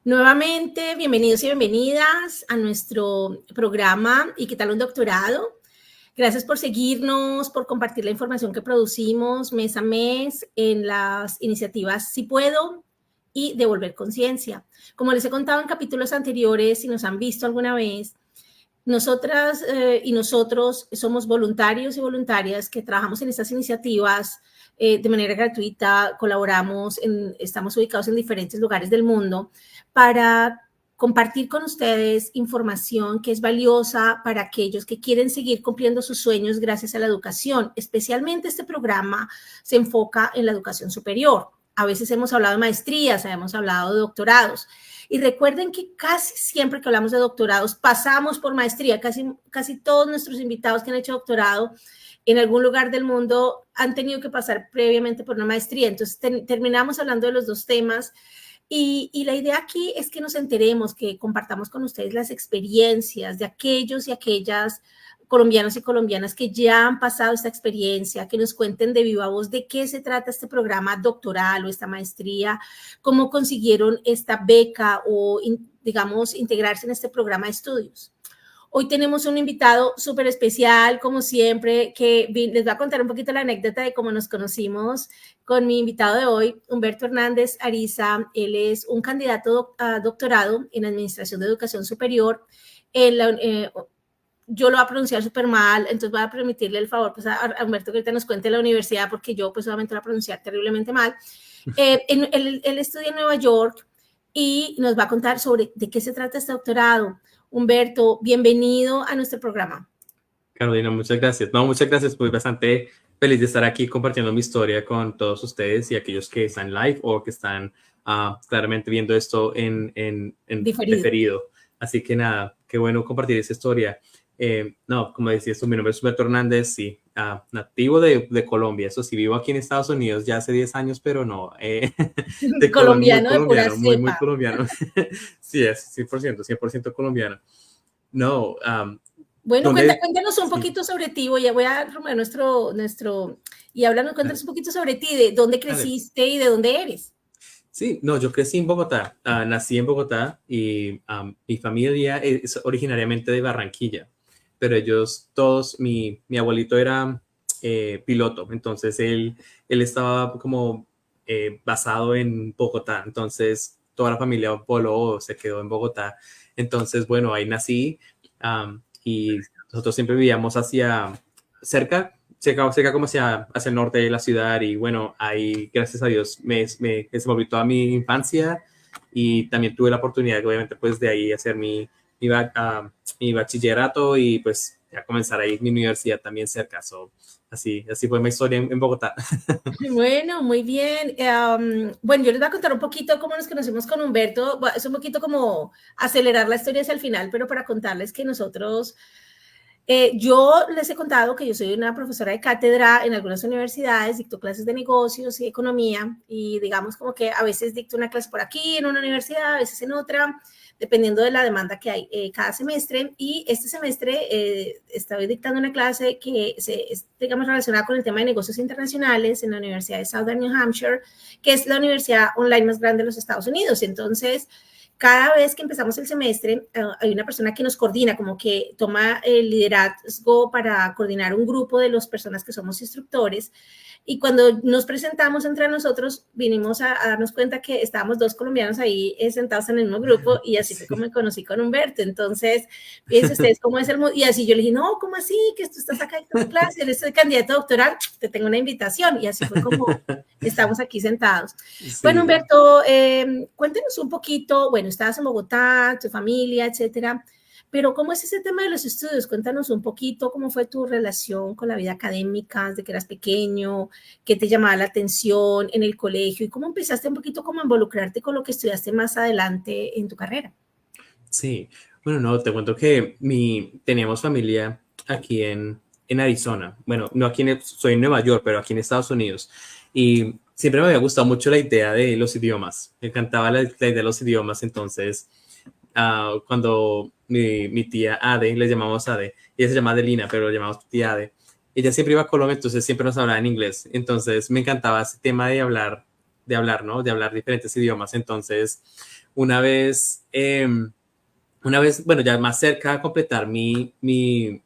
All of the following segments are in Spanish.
Nuevamente, bienvenidos y bienvenidas a nuestro programa ¿Y qué tal un doctorado? Gracias por seguirnos, por compartir la información que producimos mes a mes en las iniciativas Si Puedo y Devolver Conciencia. Como les he contado en capítulos anteriores, si nos han visto alguna vez, nosotras y nosotros somos voluntarios y voluntarias que trabajamos en estas iniciativas de manera gratuita, colaboramos, estamos ubicados en diferentes lugares del mundo para compartir con ustedes información que es valiosa para aquellos que quieren seguir cumpliendo sus sueños gracias a la educación. Especialmente este programa se enfoca en la educación superior. A veces hemos hablado de maestrías, hemos hablado de doctorados. Y recuerden que casi siempre que hablamos de doctorados pasamos por maestría. Casi todos nuestros invitados que han hecho doctorado en algún lugar del mundo han tenido que pasar previamente por una maestría. Entonces terminamos hablando de los dos temas. Y la idea aquí es que nos enteremos, que compartamos con ustedes las experiencias de aquellos y aquellas colombianos y colombianas que ya han pasado esta experiencia, que nos cuenten de viva voz de qué se trata este programa doctoral o esta maestría, cómo consiguieron esta beca o, digamos, integrarse en este programa de estudios. Hoy tenemos un invitado súper especial, como siempre, que les voy a contar un poquito la anécdota de cómo nos conocimos con mi invitado de hoy, Humberto Hernández Ariza. Él es un candidato a doctorado en Administración de Educación Superior. Yo lo voy a pronunciar súper mal, entonces voy a permitirle el favor pues, a Humberto que ahorita nos cuente la universidad, porque yo pues solamente lo voy a pronunciar terriblemente mal. Él estudia en Nueva York y nos va a contar sobre de qué se trata este doctorado. Humberto, bienvenido a nuestro programa. Carolina, muchas gracias. No, muchas gracias. Pues bastante feliz de estar aquí compartiendo mi historia con todos ustedes y aquellos que están live o que están claramente viendo esto en diferido. Así que nada, qué bueno compartir esa historia. No, como decías tú, mi nombre es Humberto Hernández, sí, nativo de Colombia. Eso sí, vivo aquí en Estados Unidos ya hace 10 años, pero no. De colombiano, muy de pura muy, cepa. muy colombiano. Sí, es 100% colombiano. No, bueno, cuéntanos un poquito sobre ti. Voy a romper nuestro y cuéntanos un poquito sobre ti, de dónde creciste y de dónde eres. Sí, no, yo crecí en Bogotá, nací en Bogotá y mi familia es originariamente de Barranquilla, pero ellos todos, mi abuelito era piloto, entonces él estaba como basado en Bogotá, entonces toda la familia voló, se quedó en Bogotá, entonces bueno, ahí nací y nosotros siempre vivíamos cerca como hacia el norte de la ciudad y bueno, ahí gracias a Dios me desenvolví toda mi infancia y también tuve la oportunidad obviamente pues de ahí hacer mi bachillerato y pues ya comenzar ahí mi universidad también cerca. Así fue mi historia en Bogotá. Bueno, muy bien. Bueno, yo les voy a contar un poquito cómo nos conocimos con Humberto. Es un poquito como acelerar la historia hacia el final, pero para contarles que nosotros... yo les he contado que yo soy una profesora de cátedra en algunas universidades, dicto clases de negocios y economía y digamos como que a veces dicto una clase por aquí en una universidad, a veces en otra, dependiendo de la demanda que hay cada semestre. Y este semestre estoy dictando una clase que es, digamos, relacionada con el tema de negocios internacionales en la Universidad de Southern New Hampshire, que es la universidad online más grande de los Estados Unidos. Entonces, cada vez que empezamos el semestre, hay una persona que nos coordina, como que toma el liderazgo para coordinar un grupo de las personas que somos instructores. Y cuando nos presentamos entre nosotros, vinimos a darnos cuenta que estábamos dos colombianos ahí sentados en el mismo grupo y así fue como me conocí con Humberto. Entonces, fíjense ustedes cómo es el mundo. Y así yo le dije, no, ¿cómo así? Que tú estás acá en tu clase, eres el candidato doctoral, te tengo una invitación. Y así fue como estamos aquí sentados. Sí. Bueno, Humberto, cuéntenos un poquito, bueno, estabas en Bogotá, tu familia, etcétera. Pero ¿cómo es ese tema de los estudios? Cuéntanos un poquito cómo fue tu relación con la vida académica desde que eras pequeño, qué te llamaba la atención en el colegio y cómo empezaste un poquito como a involucrarte con lo que estudiaste más adelante en tu carrera. Sí, bueno, no, te cuento que teníamos familia aquí en Arizona. Bueno, no aquí soy en Nueva York, pero aquí en Estados Unidos. Y siempre me había gustado mucho la idea de los idiomas. Me encantaba la idea de los idiomas, entonces... cuando mi tía Ade, le llamamos Ade, ella se llama Adelina, pero le llamamos tía Ade, ella siempre iba a Colombia, entonces siempre nos hablaba en inglés, entonces me encantaba ese tema de hablar de hablar, ¿no? De hablar diferentes idiomas. Entonces, una vez, bueno, ya más cerca de completar ¿cómo se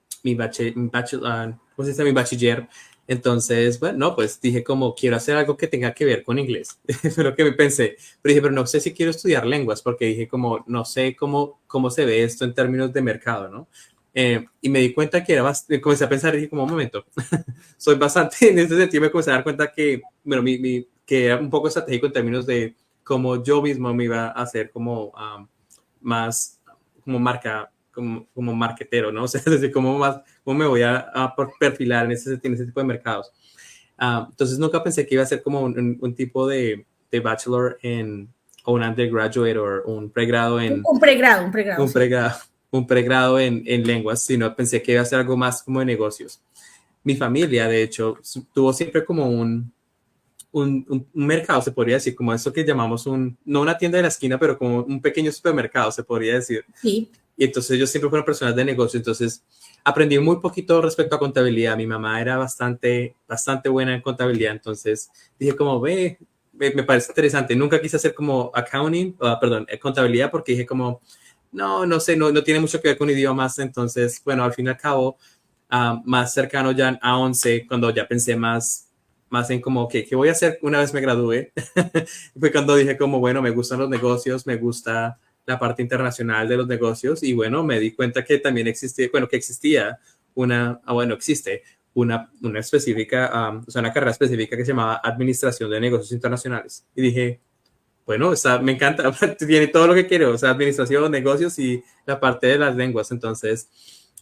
dice? Mi bachiller. Entonces, bueno, no, pues dije como quiero hacer algo que tenga que ver con inglés. Fue lo que me pensé. Pero dije, pero no sé si quiero estudiar lenguas porque dije como no sé cómo se ve esto en términos de mercado, ¿no? Y me di cuenta que comencé a pensar y dije como un momento, soy bastante, en ese sentido me comencé a dar cuenta que, bueno, que era un poco estratégico en términos de cómo yo mismo me iba a hacer como más como como marketero, ¿no? O sea, es decir, cómo me voy a perfilar en ese tipo de mercados. Entonces nunca pensé que iba a ser como un tipo de bachelor o un undergraduate o un pregrado Un pregrado, un sí. pregrado, un pregrado en lenguas, sino pensé que iba a ser algo más como de negocios. Mi familia, de hecho, tuvo siempre como un mercado, se podría decir, como eso que llamamos no una tienda de la esquina, pero como un pequeño supermercado, se podría decir. Sí. Y entonces ellos siempre fueron personas de negocio, entonces aprendí muy poquito respecto a contabilidad. Mi mamá era bastante buena en contabilidad, entonces dije como, me parece interesante. Nunca quise hacer como accounting, perdón, contabilidad, porque dije como, no sé, no tiene mucho que ver con idiomas, entonces, bueno, al fin y al cabo, más cercano ya a 11, cuando ya pensé más en como, ¿qué voy a hacer una vez me gradúe? Fue cuando dije como, bueno, me gustan los negocios, me gusta la parte internacional de los negocios y bueno, me di cuenta que también existía existe una específica, o sea, una carrera específica que se llamaba Administración de Negocios Internacionales. Y dije, bueno, me encanta, tiene todo lo que quiero, o sea, administración, negocios y la parte de las lenguas. Entonces,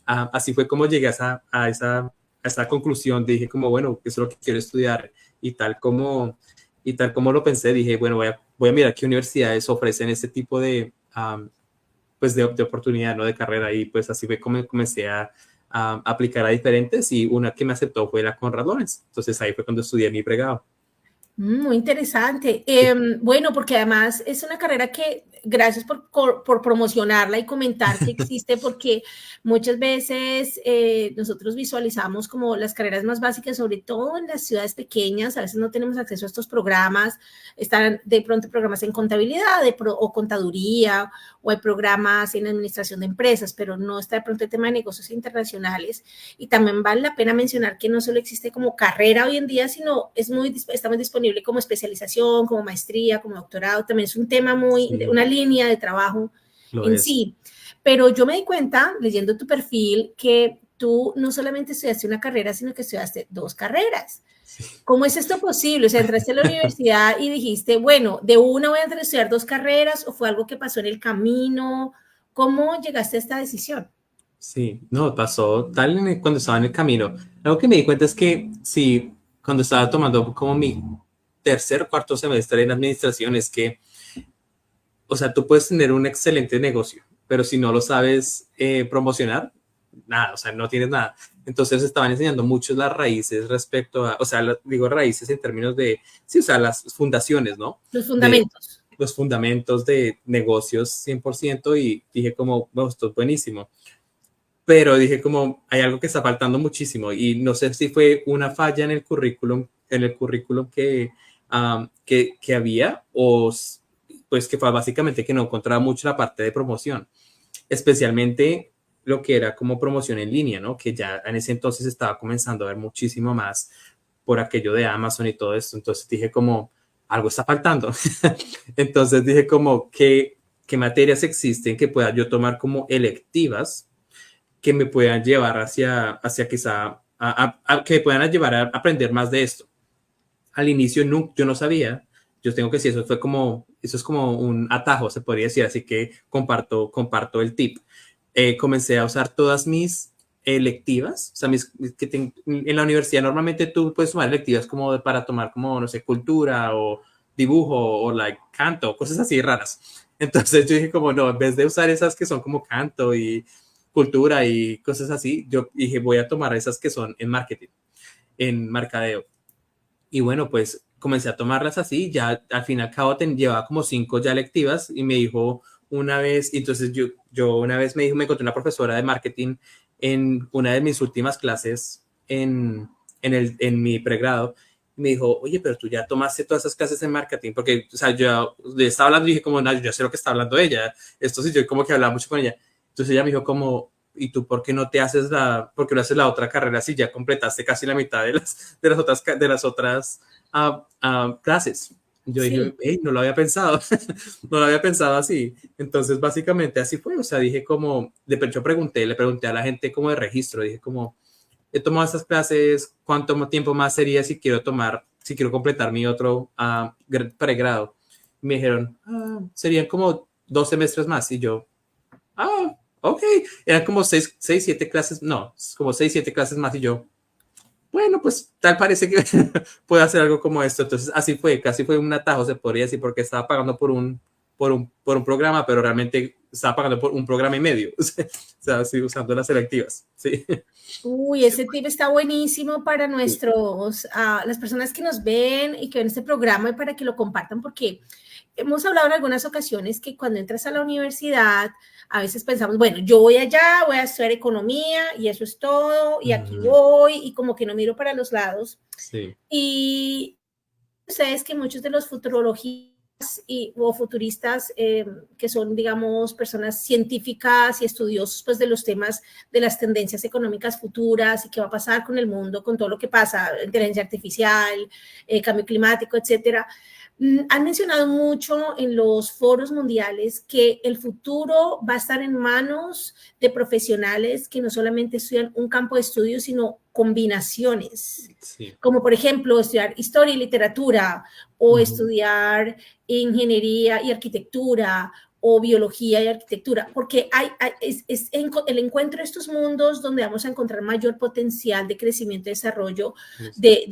así fue como llegué a esa conclusión. Dije como, bueno, eso es lo que quiero estudiar y tal como lo pensé, dije, bueno, voy a mirar qué universidades ofrecen este tipo pues de oportunidad, ¿no? De carrera y pues así fue como comencé a aplicar a diferentes y una que me aceptó fue la Conrad Lorenz. Entonces ahí fue cuando estudié mi pregrado. Muy interesante. Sí. Bueno, porque además es una carrera que, gracias por promocionarla y comentar que existe, porque muchas veces nosotros visualizamos como las carreras más básicas, sobre todo en las ciudades pequeñas, a veces no tenemos acceso a estos programas, están de pronto programas en contabilidad o contaduría, o hay programas en administración de empresas, pero no está de pronto el tema de negocios internacionales. Y también vale la pena mencionar que no solo existe como carrera hoy en día, sino está muy disponible como especialización, como maestría, como doctorado. También es un tema Sí, una línea de trabajo lo en es. sí. Pero yo me di cuenta, leyendo tu perfil, que tú no solamente estudiaste una carrera, sino que estudiaste dos carreras. Sí. ¿Cómo es esto posible? O sea, entraste a la universidad y dijiste, bueno, de una voy a entrar a estudiar dos carreras, o fue algo que pasó en el camino. ¿Cómo llegaste a esta decisión? Sí, no, pasó cuando estaba en el camino. Algo que me di cuenta es que sí, cuando estaba tomando como mi tercer o cuarto semestre en administración, es que, o sea, tú puedes tener un excelente negocio, pero si no lo sabes promocionar, nada, o sea, no tienes nada. Entonces estaban enseñando mucho las raíces respecto a, o sea, digo raíces en términos de, sí, o sea, las fundaciones, ¿no? Los De fundamentos. los fundamentos de negocios 100% y dije como, bueno, esto es buenísimo. Pero dije como, hay algo que está faltando muchísimo y no sé si fue una falla en el currículum que había o pues que fue básicamente que no encontraba mucho la parte de promoción, especialmente lo que era como promoción en línea, ¿no? Que ya en ese entonces estaba comenzando a ver muchísimo más por aquello de Amazon y todo esto. Entonces dije como, algo está faltando. Entonces dije como, ¿qué materias existen que pueda yo tomar como electivas que me puedan llevar hacia quizá, que me puedan llevar a aprender más de esto? Al inicio yo no sabía, yo tengo que decir, eso es como un atajo, se podría decir, así que comparto el tip. Comencé a usar todas mis electivas, o sea, en la universidad normalmente tú puedes tomar electivas como para tomar como, no sé, cultura o dibujo o like canto, cosas así raras. Entonces yo dije como, no, en vez de usar esas que son como canto y cultura y cosas así, yo dije, voy a tomar esas que son en marketing, en mercadeo. Y bueno, pues comencé a tomarlas así, ya al fin y al cabo llevaba como 5 ya lectivas y me dijo una vez, entonces yo una vez me encontré una profesora de marketing en una de mis últimas clases en mi pregrado Y me dijo, oye, pero tú ya tomaste todas esas clases en marketing, porque, o sea, yo le estaba hablando y dije como, no, yo ya sé lo que está hablando ella, esto sí, yo como que hablaba mucho con ella. Entonces ella me dijo como, ¿y tú por qué no te haces por qué no haces la otra carrera si ya completaste casi la mitad de las otras clases? Yo dije, Sí. hey, no lo había pensado, no lo había pensado así. Entonces, básicamente así fue, o sea, dije como, yo le pregunté a la gente como de registro, dije como, he tomado estas clases, ¿cuánto tiempo más sería si quiero completar mi otro pregrado? Y me dijeron, serían como 2 semestres más. Y yo, ok. Eran como 6, 7 clases, no, como 6, 7 clases más. Y yo, bueno, pues tal parece que puedo hacer algo como esto. Entonces, así fue, casi fue un atajo, se podría decir, porque estaba pagando por un programa, pero realmente estaba pagando por un programa y medio. O sea, sí, usando las selectivas. Sí. Uy, ese tip está buenísimo para las personas que nos ven y que ven este programa y para que lo compartan, porque hemos hablado en algunas ocasiones que cuando entras a la universidad, a veces pensamos, bueno, yo voy allá, voy a estudiar economía y eso es todo, y aquí voy, y como que no miro para los lados. Sí. Y ustedes que muchos de los futurologistas o futuristas que son, digamos, personas científicas y estudiosos pues, de los temas de las tendencias económicas futuras y qué va a pasar con el mundo, con todo lo que pasa, inteligencia artificial, cambio climático, etcétera, han mencionado mucho en los foros mundiales que el futuro va a estar en manos de profesionales que no solamente estudian un campo de estudio, sino combinaciones, Sí. como por ejemplo estudiar historia y literatura o estudiar ingeniería y arquitectura o biología y arquitectura, porque es el encuentro de estos mundos donde vamos a encontrar mayor potencial de crecimiento y desarrollo de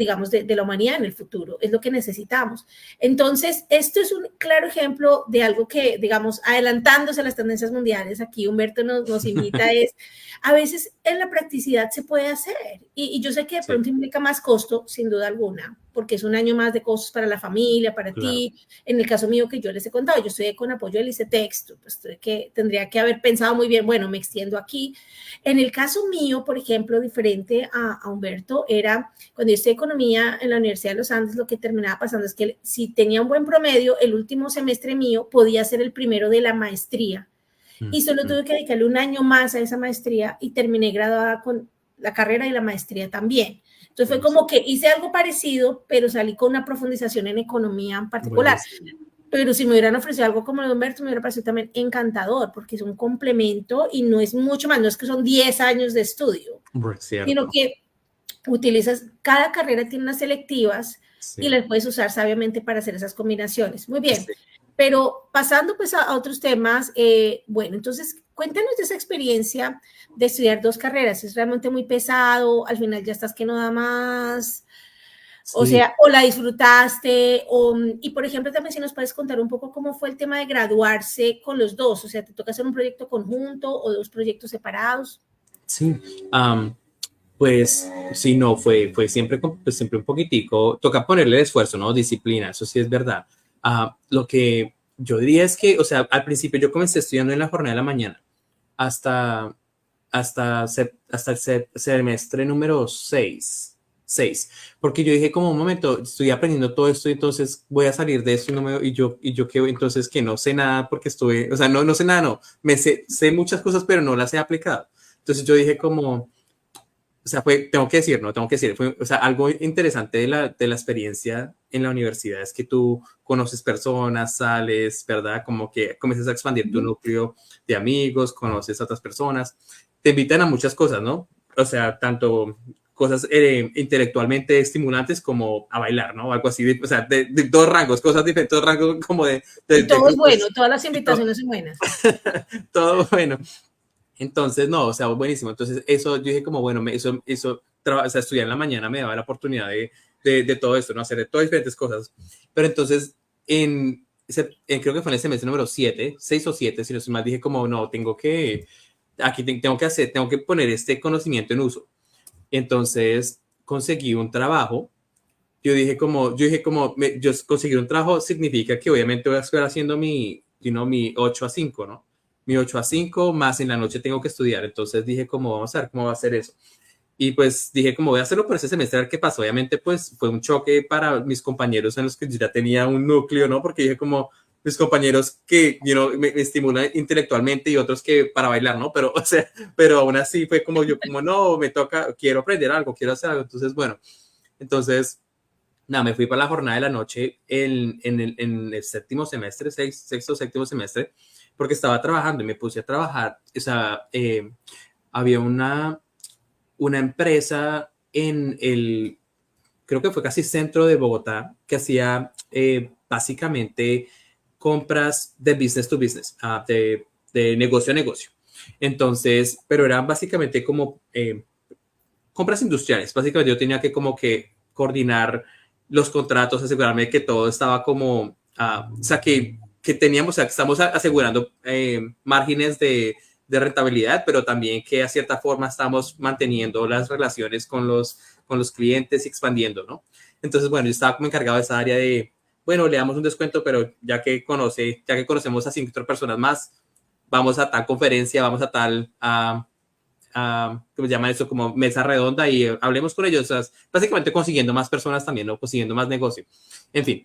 la humanidad en el futuro, es lo que necesitamos. Entonces, esto es un claro ejemplo de algo que, digamos, adelantándose a las tendencias mundiales, aquí Humberto nos invita, es a veces en la practicidad se puede hacer, y yo sé que de pronto implica más costo, sin duda alguna, porque es un año más de costos para la familia, para ti. En el caso mío que yo les he contado, yo estoy con apoyo del ICETEX, pues tendría que haber pensado muy bien, bueno, me extiendo aquí. En el caso mío, por ejemplo, diferente a Humberto, era cuando yo estudié economía en la Universidad de los Andes, lo que terminaba pasando es que si tenía un buen promedio, el último semestre mío podía ser el primero de la maestría. Y solo tuve que dedicarle un año más a esa maestría y terminé graduada con la carrera y la maestría también. Entonces fue como que hice algo parecido, pero salí con una profundización en economía en particular. Pero si me hubieran ofrecido algo como lo de Humberto, me hubiera parecido también encantador, porque es un complemento y no es mucho más, no es que son 10 años de estudio, sino que utilizas, cada carrera tiene unas selectivas y las puedes usar sabiamente para hacer esas combinaciones. Muy bien. Pero pasando pues a otros temas, bueno, entonces cuéntanos de esa experiencia de estudiar 2 carreras. Es realmente muy pesado, al final ya estás que no da más, o sea, o la disfrutaste, y por ejemplo también si nos puedes contar un poco cómo fue el tema de graduarse con los 2, o sea, ¿te toca hacer un proyecto conjunto o 2 proyectos separados? Sí, pues sí, no, fue siempre, pues, siempre un poquitico, toca ponerle esfuerzo, ¿no? Disciplina, eso sí es verdad. Lo que yo diría es que, o sea, al principio yo comencé estudiando en la jornada de la mañana hasta, hasta el semestre número 6, porque yo dije como un momento, estoy aprendiendo todo esto y entonces voy a salir de esto y yo que entonces que no sé nada porque estuve, o sea, no sé nada, no, sé muchas cosas pero no las he aplicado. Entonces yo dije como, o sea, tengo que decir, ¿no? Tengo que decir, o sea, algo interesante de la experiencia en la universidad es que tú conoces personas, sales, ¿verdad? Como que comienzas a expandir tu núcleo de amigos, conoces a otras personas, te invitan a muchas cosas, ¿no? O sea, tanto cosas intelectualmente estimulantes como a bailar, ¿no? Algo así, o sea, de todos rangos, cosas diferentes, todos rangos como y todo es bueno, grupos, todas las invitaciones son buenas. todo bueno. Entonces, no, o sea, buenísimo. Entonces, eso, yo dije como, bueno, o sea, estudiar en la mañana me daba la oportunidad de todo esto, ¿no? Hacer de todas diferentes cosas. Pero entonces, creo que fue en el semestre número 7, 6 o 7, si no estoy mal, dije como, no, tengo que poner este conocimiento en uso. Entonces, conseguí un trabajo. Yo conseguir un trabajo significa que obviamente voy a estar haciendo mi 8 a 5, ¿no? Mi 8 a 5, más en la noche tengo que estudiar. Entonces dije, ¿cómo vamos a ver cómo va a ser eso? Y pues dije, como voy a hacerlo por ese semestre, a ver qué pasa. Obviamente, pues fue un choque para mis compañeros en los que yo ya tenía un núcleo, ¿no? Porque dije, como mis compañeros que, me estimulan intelectualmente y otros que para bailar, ¿no? Pero, o sea, pero aún así fue como yo, como no, me toca, quiero aprender algo, quiero hacer algo. Entonces, bueno, entonces, nada, me fui para la jornada de la noche en el séptimo semestre, sexto, séptimo semestre, porque estaba trabajando y me puse a trabajar. O sea, había una empresa en el, creo que fue casi centro de Bogotá, que hacía básicamente compras de business to business, de negocio a negocio. Entonces, pero eran básicamente como compras industriales. Básicamente yo tenía que como que coordinar los contratos, asegurarme de que todo estaba como, o sea, que teníamos, o sea, que estamos asegurando márgenes de rentabilidad, pero también que a cierta forma estamos manteniendo las relaciones con los clientes y expandiendo, ¿no? Entonces, bueno, yo estaba como encargado de esa área de, bueno, le damos un descuento, pero ya que conocemos a 5 personas más, vamos a tal conferencia, vamos a tal, ¿cómo se llama eso? Como mesa redonda y hablemos con ellos. O sea, básicamente consiguiendo más personas también, ¿no? Consiguiendo más negocio. En fin.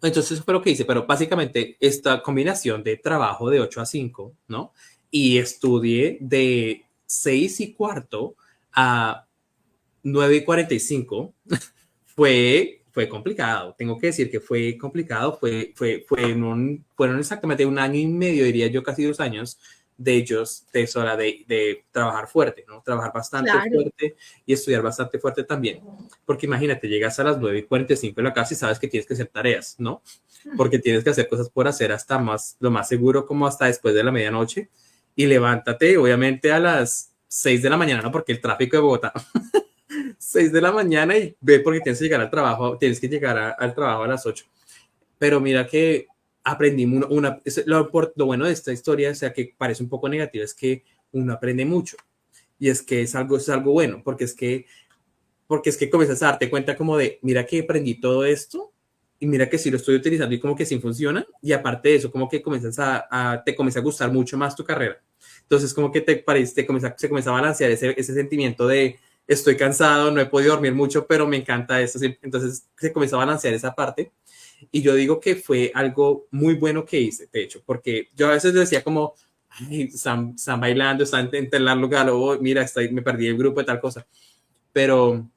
Entonces, eso fue lo que hice, pero básicamente esta combinación de trabajo de 8 a 5, ¿no? Y estudié de 6:15 a 9:45. Fue complicado. Tengo que decir que fue complicado. Fueron exactamente 1 año y medio, diría yo, casi 2 años de ellos, de eso, de trabajar fuerte, ¿no? Trabajar bastante Claro. fuerte y estudiar bastante fuerte también. Porque imagínate, llegas a las 9:45 de la casa y sabes que tienes que hacer tareas, ¿no? Porque tienes que hacer cosas por hacer hasta lo más seguro como hasta después de la medianoche. Y levántate, obviamente, a las 6 de la mañana, ¿no? Porque el tráfico de Bogotá 6 de la mañana y ve porque tienes que llegar al trabajo, tienes que llegar al trabajo a las 8. Pero mira que aprendí lo bueno de esta historia, o sea, que parece un poco negativa, es que uno aprende mucho. Y es algo bueno, porque es que comienzas a darte cuenta como de, mira que aprendí todo esto y mira que sí lo estoy utilizando y como que sí funciona. Y aparte de eso, como que te comienza a gustar mucho más tu carrera. Entonces, como que se comienza a balancear ese sentimiento de estoy cansado, no he podido dormir mucho, pero me encanta esto. Entonces, se comienza a balancear esa parte. Y yo digo que fue algo muy bueno que hice, de hecho, porque yo a veces decía como, ay, están bailando, están en tal lugar, o mira, me perdí el grupo de tal cosa. Pero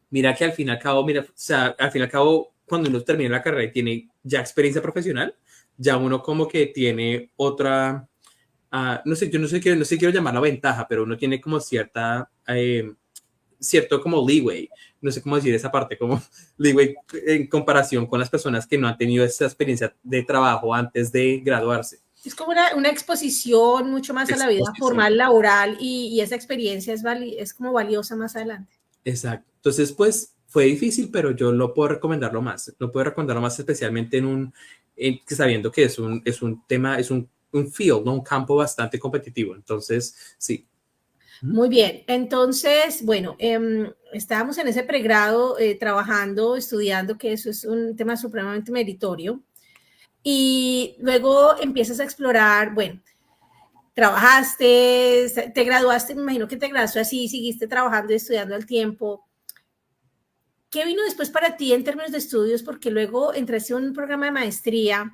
mira que al fin y al cabo, mira, o sea, al fin y al cabo, cuando uno termina la carrera y tiene ya experiencia profesional, ya uno como que tiene otra, no sé, yo no sé, quiero llamarla ventaja, pero uno tiene como cierto como leeway, no sé cómo decir esa parte, como leeway en comparación con las personas que no han tenido esa experiencia de trabajo antes de graduarse. Es como una exposición mucho más a la vida Exposición. formal, laboral, y esa experiencia es como valiosa más adelante. Exacto. Entonces, pues fue difícil, pero yo lo puedo recomendarlo más. Lo puedo recomendarlo más especialmente sabiendo que es un tema, un field, ¿no? Un campo bastante competitivo. Entonces, sí. Muy bien, entonces, bueno, estábamos en ese pregrado trabajando, estudiando, que eso es un tema supremamente meritorio, y luego empiezas a explorar, bueno, trabajaste, te graduaste, me imagino que te graduaste así, seguiste trabajando y estudiando al tiempo. ¿Qué vino después para ti en términos de estudios? Porque luego entraste en un programa de maestría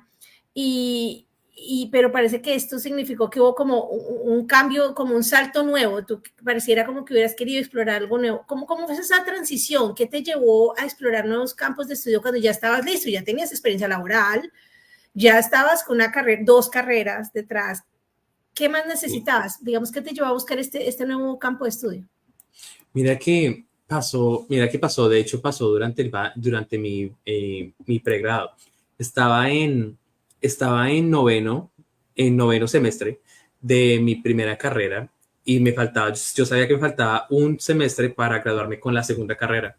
pero parece que esto significó que hubo como un cambio, como un salto nuevo. Tú pareciera como que hubieras querido explorar algo nuevo. ¿Cómo fue esa transición? ¿Qué te llevó a explorar nuevos campos de estudio cuando ya estabas listo? Ya tenías experiencia laboral, ya estabas con dos carreras detrás. ¿Qué más Sí. necesitabas? Digamos, ¿qué te llevó a buscar este nuevo campo de estudio? Mira que pasó, de hecho pasó durante mi pregrado. Estaba en, estaba en noveno semestre de mi primera carrera y yo sabía que me faltaba un semestre para graduarme con la segunda carrera.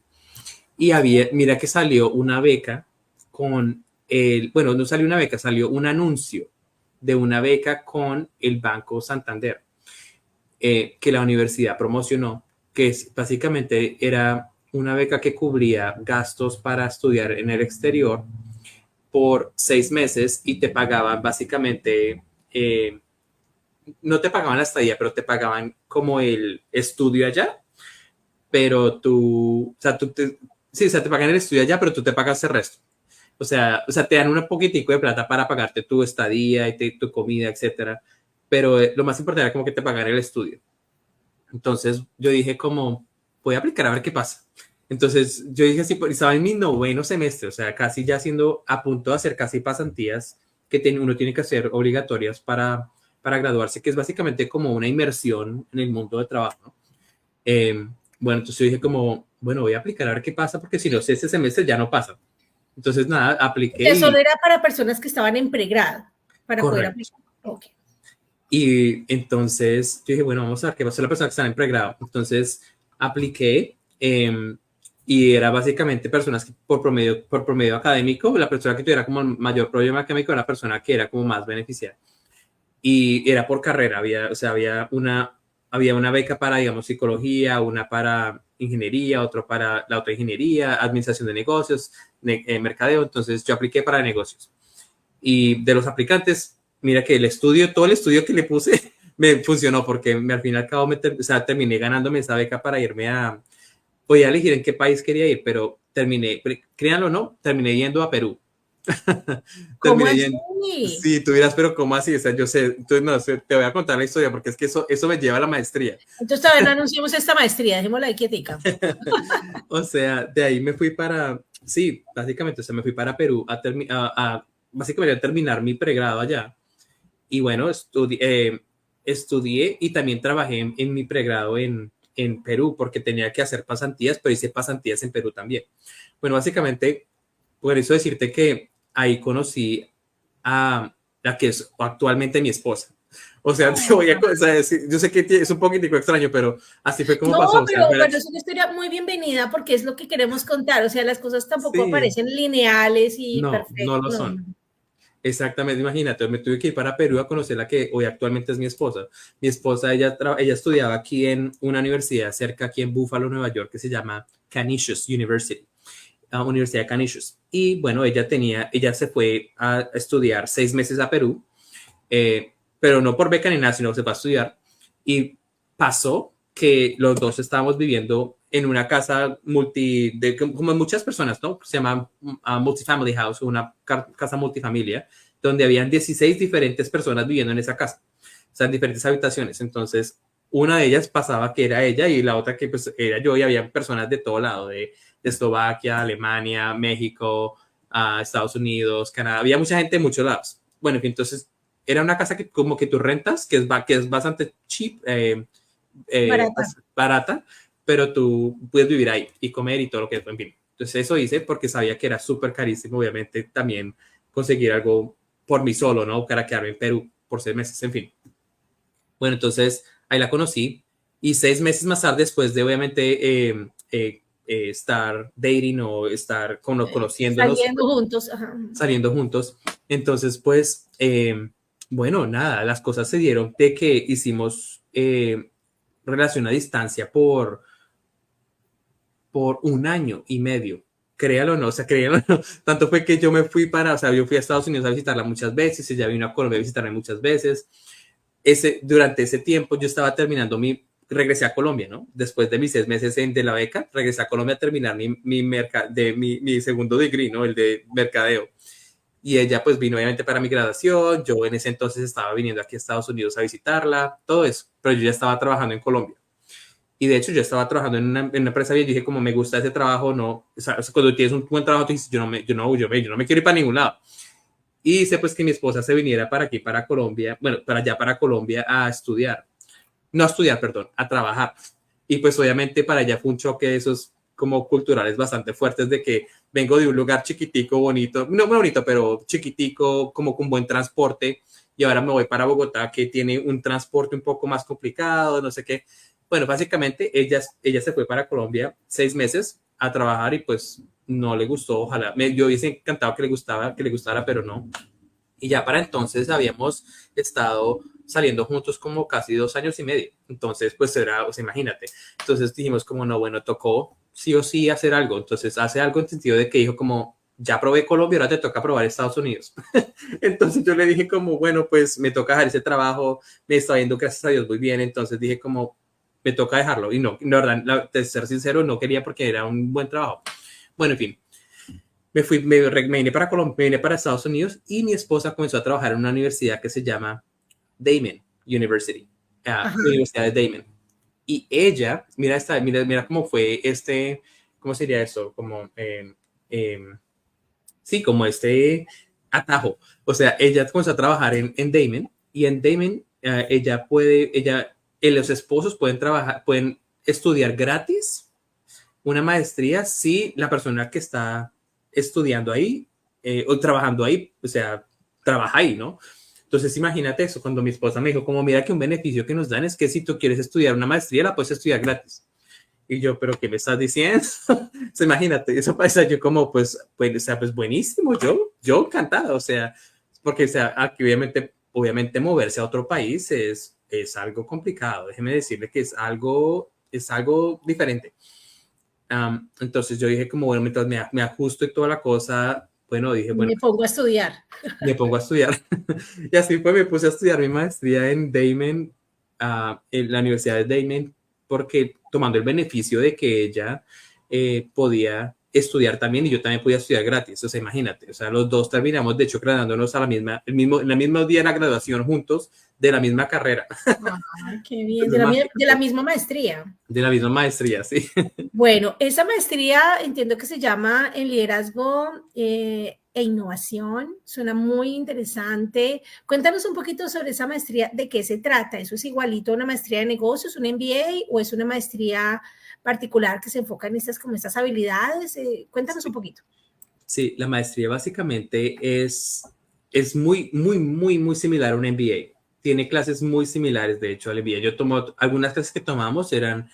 Y mira que salió una beca bueno, no salió una beca, salió un anuncio de una beca con el Banco Santander, que la universidad promocionó, básicamente era una beca que cubría gastos para estudiar en el exterior por 6 meses y te pagaban básicamente, no te pagaban la estadía, pero te pagaban como el estudio allá. pero tú, o sea, sí, o sea, te pagan el estudio allá, pero tú te pagas el resto. O sea, te dan un poquitico de plata para pagarte tu estadía y tu comida, etcétera. Pero lo más importante era como que te pagan el estudio. Entonces yo dije como, voy a aplicar a ver qué pasa. Entonces yo dije así, estaba en mi noveno semestre, o sea, casi ya siendo a punto de hacer casi pasantías que uno tiene que hacer obligatorias para graduarse, que es básicamente como una inmersión en el mundo de trabajo, ¿no? Bueno, entonces yo dije como, bueno, voy a aplicar a ver qué pasa, porque si no sé, ese semestre ya no pasa. Entonces, nada, apliqué Que solo y era para personas que estaban en pregrado, para poder correcto. aplicar. Okay. Y entonces yo dije, bueno, vamos a ver qué va a ser la persona que está en pregrado. Entonces apliqué y era básicamente personas que por promedio académico, la persona que tuviera como el mayor problema académico era la persona que era como más beneficiada. Y era por carrera, o sea, había una beca para, digamos, psicología, una para ingeniería, otro para la otra ingeniería, administración de negocios, mercadeo. Entonces yo apliqué para negocios. Y de los aplicantes, mira que todo el estudio que le puse me funcionó porque al fin y al cabo o sea, terminé ganándome esa beca para irme podía elegir en qué país quería ir, pero créanlo o no, terminé yendo a Perú. ¿Cómo Terminé así? yendo, sí, tú dirás, pero ¿cómo así? O sea, yo sé, entonces no sé, te voy a contar la historia porque es que eso me lleva a la maestría. Entonces todavía no anunciamos esta maestría, dejémosla ahí quietica. O sea, de ahí me fui sí, básicamente, o sea, me fui para Perú básicamente a terminar mi pregrado allá. Y bueno, estudié y también trabajé en mi pregrado en Perú porque tenía que hacer pasantías, pero hice pasantías en Perú también. Bueno, básicamente, por eso decirte que ahí conocí a la que es actualmente mi esposa. O sea, te voy a decir, yo sé que es un poquitico extraño, pero así fue como No, pasó. O sea, pero bueno, es una historia muy bienvenida porque es lo que queremos contar. O sea, las cosas tampoco sí, aparecen lineales y no, no perfectas. lo No, son. no. Exactamente, imagínate, me tuve que ir para Perú a conocer la que hoy actualmente es mi esposa. Mi esposa, ella estudiaba aquí en una universidad cerca aquí en Buffalo, Nueva York, que se llama Canisius University, Universidad de Canisius. Y bueno, ella se fue a estudiar 6 meses a Perú, pero no por beca ni nada, sino que se fue a estudiar. Y pasó que los dos estábamos viviendo en una casa como muchas personas, ¿no? Se llama multifamily house, una casa multifamilia, donde habían 16 diferentes personas viviendo en esa casa, o sea, en diferentes habitaciones. Entonces, una de ellas pasaba que era ella y la otra que pues era yo y había personas de todo lado, de Eslovaquia, Alemania, México, Estados Unidos, Canadá, había mucha gente de muchos lados. Bueno, entonces era una casa que como que tú rentas, que es bastante cheap, Barata. barata, pero tú puedes vivir ahí y comer y todo lo que es, en fin. Entonces eso hice porque sabía que era súper carísimo, obviamente, también conseguir algo por mí solo, ¿no? Para quedarme en Perú por 6 meses, en fin. Bueno, entonces ahí la conocí y 6 meses más tarde, después de obviamente estar dating o estar conociéndonos, Saliendo juntos. Ajá. saliendo juntos, entonces pues, bueno, nada, las cosas se dieron de que hicimos relación a distancia por 1 año y medio. Créalo o no, o sea, créalo o no. Tanto fue que o sea, yo fui a Estados Unidos a visitarla muchas veces, ella vino a Colombia a visitarme muchas veces. Durante ese tiempo yo estaba regresé a Colombia, ¿no? Después de mis 6 meses de la beca, regresé a Colombia a terminar mi segundo degree, ¿no? El de mercadeo. Y ella pues vino obviamente para mi graduación, yo en ese entonces estaba viniendo aquí a Estados Unidos a visitarla, todo eso, pero yo ya estaba trabajando en Colombia. Y de hecho yo estaba trabajando en una empresa y dije como me gusta ese trabajo, no, o sea, cuando tienes un buen trabajo tú dices yo no me quiero ir para ningún lado. Y hice pues que mi esposa se viniera para aquí, para Colombia, bueno, para allá, para Colombia a estudiar, no a estudiar, perdón, a trabajar. Y pues obviamente para allá fue un choque de esos como culturales bastante fuertes de que vengo de un lugar chiquitico, bonito, no muy bonito, pero chiquitico, como con buen transporte, y ahora me voy para Bogotá, que tiene un transporte un poco más complicado, no sé qué. Bueno, básicamente ella se fue para Colombia 6 meses a trabajar y pues no le gustó, ojalá, yo hubiese encantado que le gustara, pero no. Y ya para entonces habíamos estado saliendo juntos como casi 2 años y medio. Entonces, pues o sea, imagínate. Entonces dijimos como, no, bueno, tocó sí o sí hacer algo. Entonces hace algo en el sentido de que dijo como, ya probé Colombia, ahora te toca probar Estados Unidos. Entonces yo le dije como, bueno, pues me toca dejar ese trabajo, me está yendo, gracias a Dios, muy bien. Entonces dije como, me toca dejarlo. Y no, la verdad, de ser sincero, no quería porque era un buen trabajo. Bueno, en fin, me vine para Colombia, me vine para Estados Unidos y mi esposa comenzó a trabajar en una universidad que se llama Damon University, Universidad de Damon. Y ella, mira cómo fue ¿cómo sería eso? Como, sí, como atajo. O sea, ella comenzó a trabajar en Damon y en Damon los esposos pueden estudiar gratis una maestría si la persona que está estudiando ahí o trabajando ahí, o sea, trabaja ahí, ¿no? Entonces, imagínate eso, cuando mi esposa me dijo, como mira que un beneficio que nos dan es que si tú quieres estudiar una maestría, la puedes estudiar gratis. Y yo, ¿pero qué me estás diciendo? O sea, imagínate, eso pasa yo como, o sea, pues buenísimo, yo encantado, o sea, porque, o sea, aquí obviamente moverse a otro país es algo complicado, déjeme decirle que es algo diferente. Entonces yo dije como, bueno, mientras me ajusto y toda la cosa, bueno, dije, bueno, me pongo a estudiar. Me pongo a estudiar. Y así fue, me puse a estudiar mi maestría en Damon, en la Universidad de Damon, porque tomando el beneficio de que ella podía estudiar también y yo también podía estudiar gratis. O sea, imagínate, o sea, los dos terminamos, de hecho, graduándonos en el mismo día de la graduación juntos, de la misma carrera. Ay, qué bien, de la misma maestría. De la misma maestría, sí. Bueno, esa maestría entiendo que se llama en liderazgo e innovación. Suena muy interesante. Cuéntanos un poquito sobre esa maestría, ¿de qué se trata? ¿Eso es igualito a una maestría de negocios, un MBA, o es una maestría particular que se enfoca en estas habilidades? Cuéntanos un poquito. Sí, la maestría básicamente es muy, muy, muy, muy similar a un MBA. Tiene clases muy similares, de hecho, al MBA. Algunas clases que tomamos eran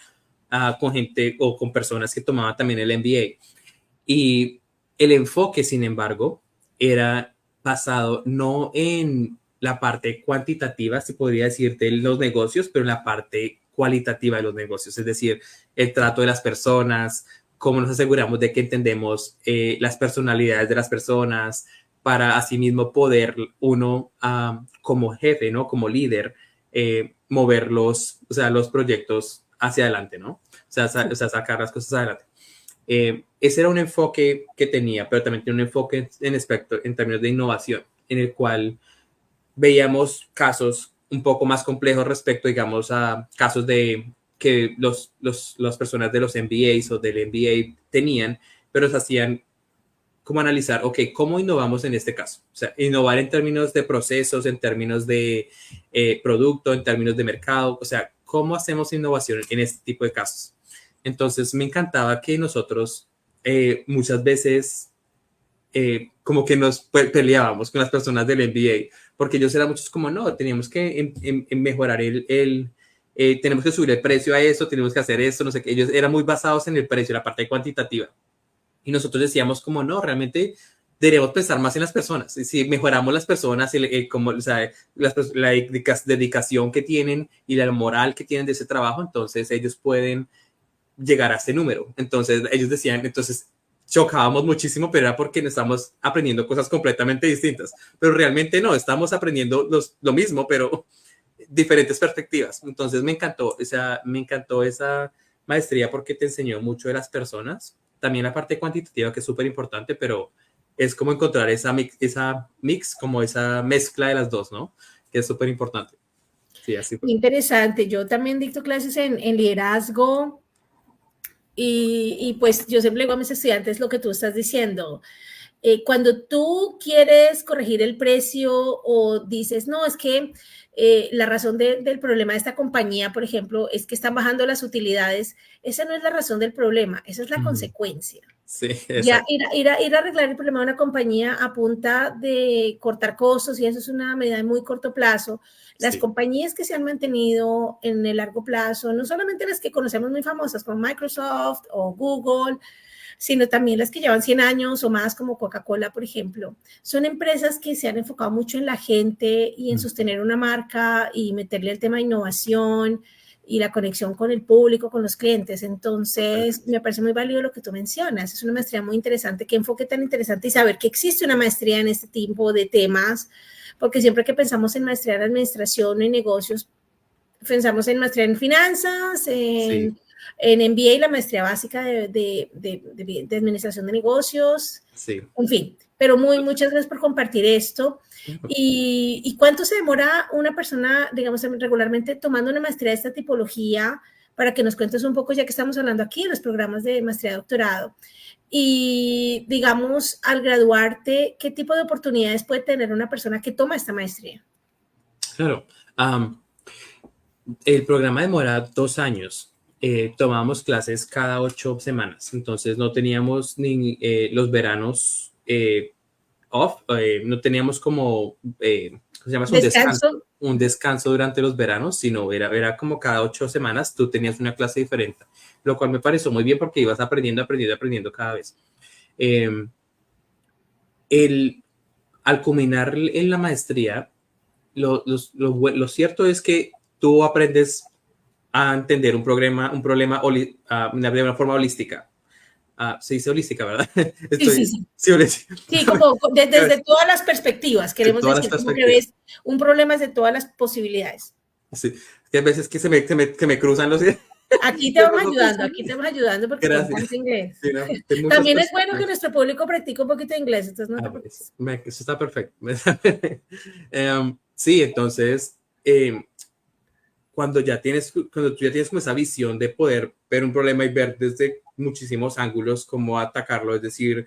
con gente o con personas que tomaban también el MBA. Y el enfoque, sin embargo, era basado no en la parte cuantitativa, se podría decir, de los negocios, pero en la parte cualitativa de los negocios, es decir, el trato de las personas, cómo nos aseguramos de que entendemos las personalidades de las personas, para asimismo poder uno como jefe, ¿no? Como líder, mover los proyectos hacia adelante, ¿no? O sea, sacar las cosas adelante. Ese era un enfoque que tenía, pero también tiene un enfoque en términos de innovación, en el cual veíamos casos un poco más complejos respecto, digamos, a casos de que las personas de los MBAs o del MBA tenían, pero se hacían como analizar, ok, ¿cómo innovamos en este caso? O sea, innovar en términos de procesos, en términos de producto, en términos de mercado, o sea, ¿cómo hacemos innovación en este tipo de casos? Entonces, me encantaba que nosotros muchas veces como que nos peleábamos con las personas del MBA, porque ellos eran muchos como, no, teníamos que mejorar tenemos que subir el precio a eso, tenemos que hacer esto, no sé qué. Ellos eran muy basados en el precio, la parte cuantitativa. Y nosotros decíamos como, no, realmente deberíamos pensar más en las personas. Si mejoramos las personas, como, o sea, la dedicación que tienen y la moral que tienen de ese trabajo, entonces ellos pueden llegar a ese número. Entonces ellos decían, entonces chocábamos muchísimo, pero era porque estamos aprendiendo cosas completamente distintas. Pero realmente no, estamos aprendiendo lo mismo, pero diferentes perspectivas. Entonces me encantó esa maestría porque te enseñó mucho de las personas. También la parte cuantitativa, que es súper importante, pero es como encontrar esa mix, como esa mezcla de las dos, ¿no? Que es súper importante. Sí, así fue. Interesante. Yo también dicto clases en liderazgo y pues yo siempre le digo a mis estudiantes lo que tú estás diciendo. Cuando tú quieres corregir el precio o dices, no, es que la razón del problema de esta compañía, por ejemplo, es que están bajando las utilidades, esa no es la razón del problema, esa es la consecuencia. Sí, Ya exacto. ir a arreglar el problema de una compañía a punta de cortar costos, y eso es una medida de muy corto plazo. Las Sí. compañías que se han mantenido en el largo plazo, no solamente las que conocemos muy famosas como Microsoft o Google, sino también las que llevan 100 años o más, como Coca-Cola, por ejemplo. Son empresas que se han enfocado mucho en la gente y en sostener una marca y meterle el tema de innovación y la conexión con el público, con los clientes. Entonces, me parece muy válido lo que tú mencionas. Es una maestría muy interesante. Qué enfoque tan interesante y saber que existe una maestría en este tipo de temas, porque siempre que pensamos en maestría en administración y negocios, pensamos en maestría en finanzas, en MBA, la maestría básica de administración de negocios, en fin. Pero muchas gracias por compartir esto. ¿Y cuánto se demora una persona, digamos, regularmente tomando una maestría de esta tipología? Para que nos cuentes un poco, ya que estamos hablando aquí de los programas de maestría y doctorado. Y, digamos, al graduarte, ¿qué tipo de oportunidades puede tener una persona que toma esta maestría? Claro. El programa demora 2 años. Tomábamos clases cada 8 semanas. Entonces, no teníamos ni los veranos off. No teníamos como, ¿cómo se llama? Un descanso durante los veranos, sino era como cada 8 semanas tú tenías una clase diferente, lo cual me pareció muy bien porque ibas aprendiendo cada vez. Al culminar en la maestría, lo cierto es que tú aprendes a entender un problema de una forma holística. Se dice holística, ¿verdad? Sí, como desde todas las perspectivas, queremos decir, como que ves un problema desde todas las posibilidades. Sí, que a veces que se me cruzan los... Aquí te vamos ayudando porque tenemos inglés. Sí, no, también es bueno que nuestro público practique un poquito de inglés, entonces no te preocupes. Eso está perfecto. Sí, entonces, cuando tú ya tienes como esa visión de poder ver un problema y ver desde muchísimos ángulos cómo atacarlo, es decir,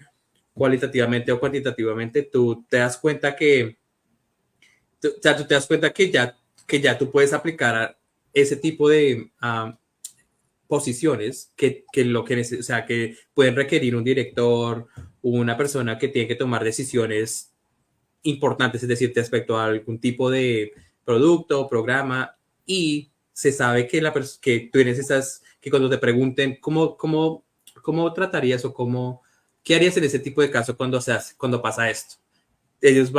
cualitativamente o cuantitativamente, tú te das cuenta que ya tú puedes aplicar ese tipo de posiciones que pueden requerir un director, una persona que tiene que tomar decisiones importantes, es decir, respecto a algún tipo de producto o programa, y se sabe que tú tienes que cuando te pregunten cómo tratarías o qué harías en ese tipo de caso cuando pasa esto. Ellos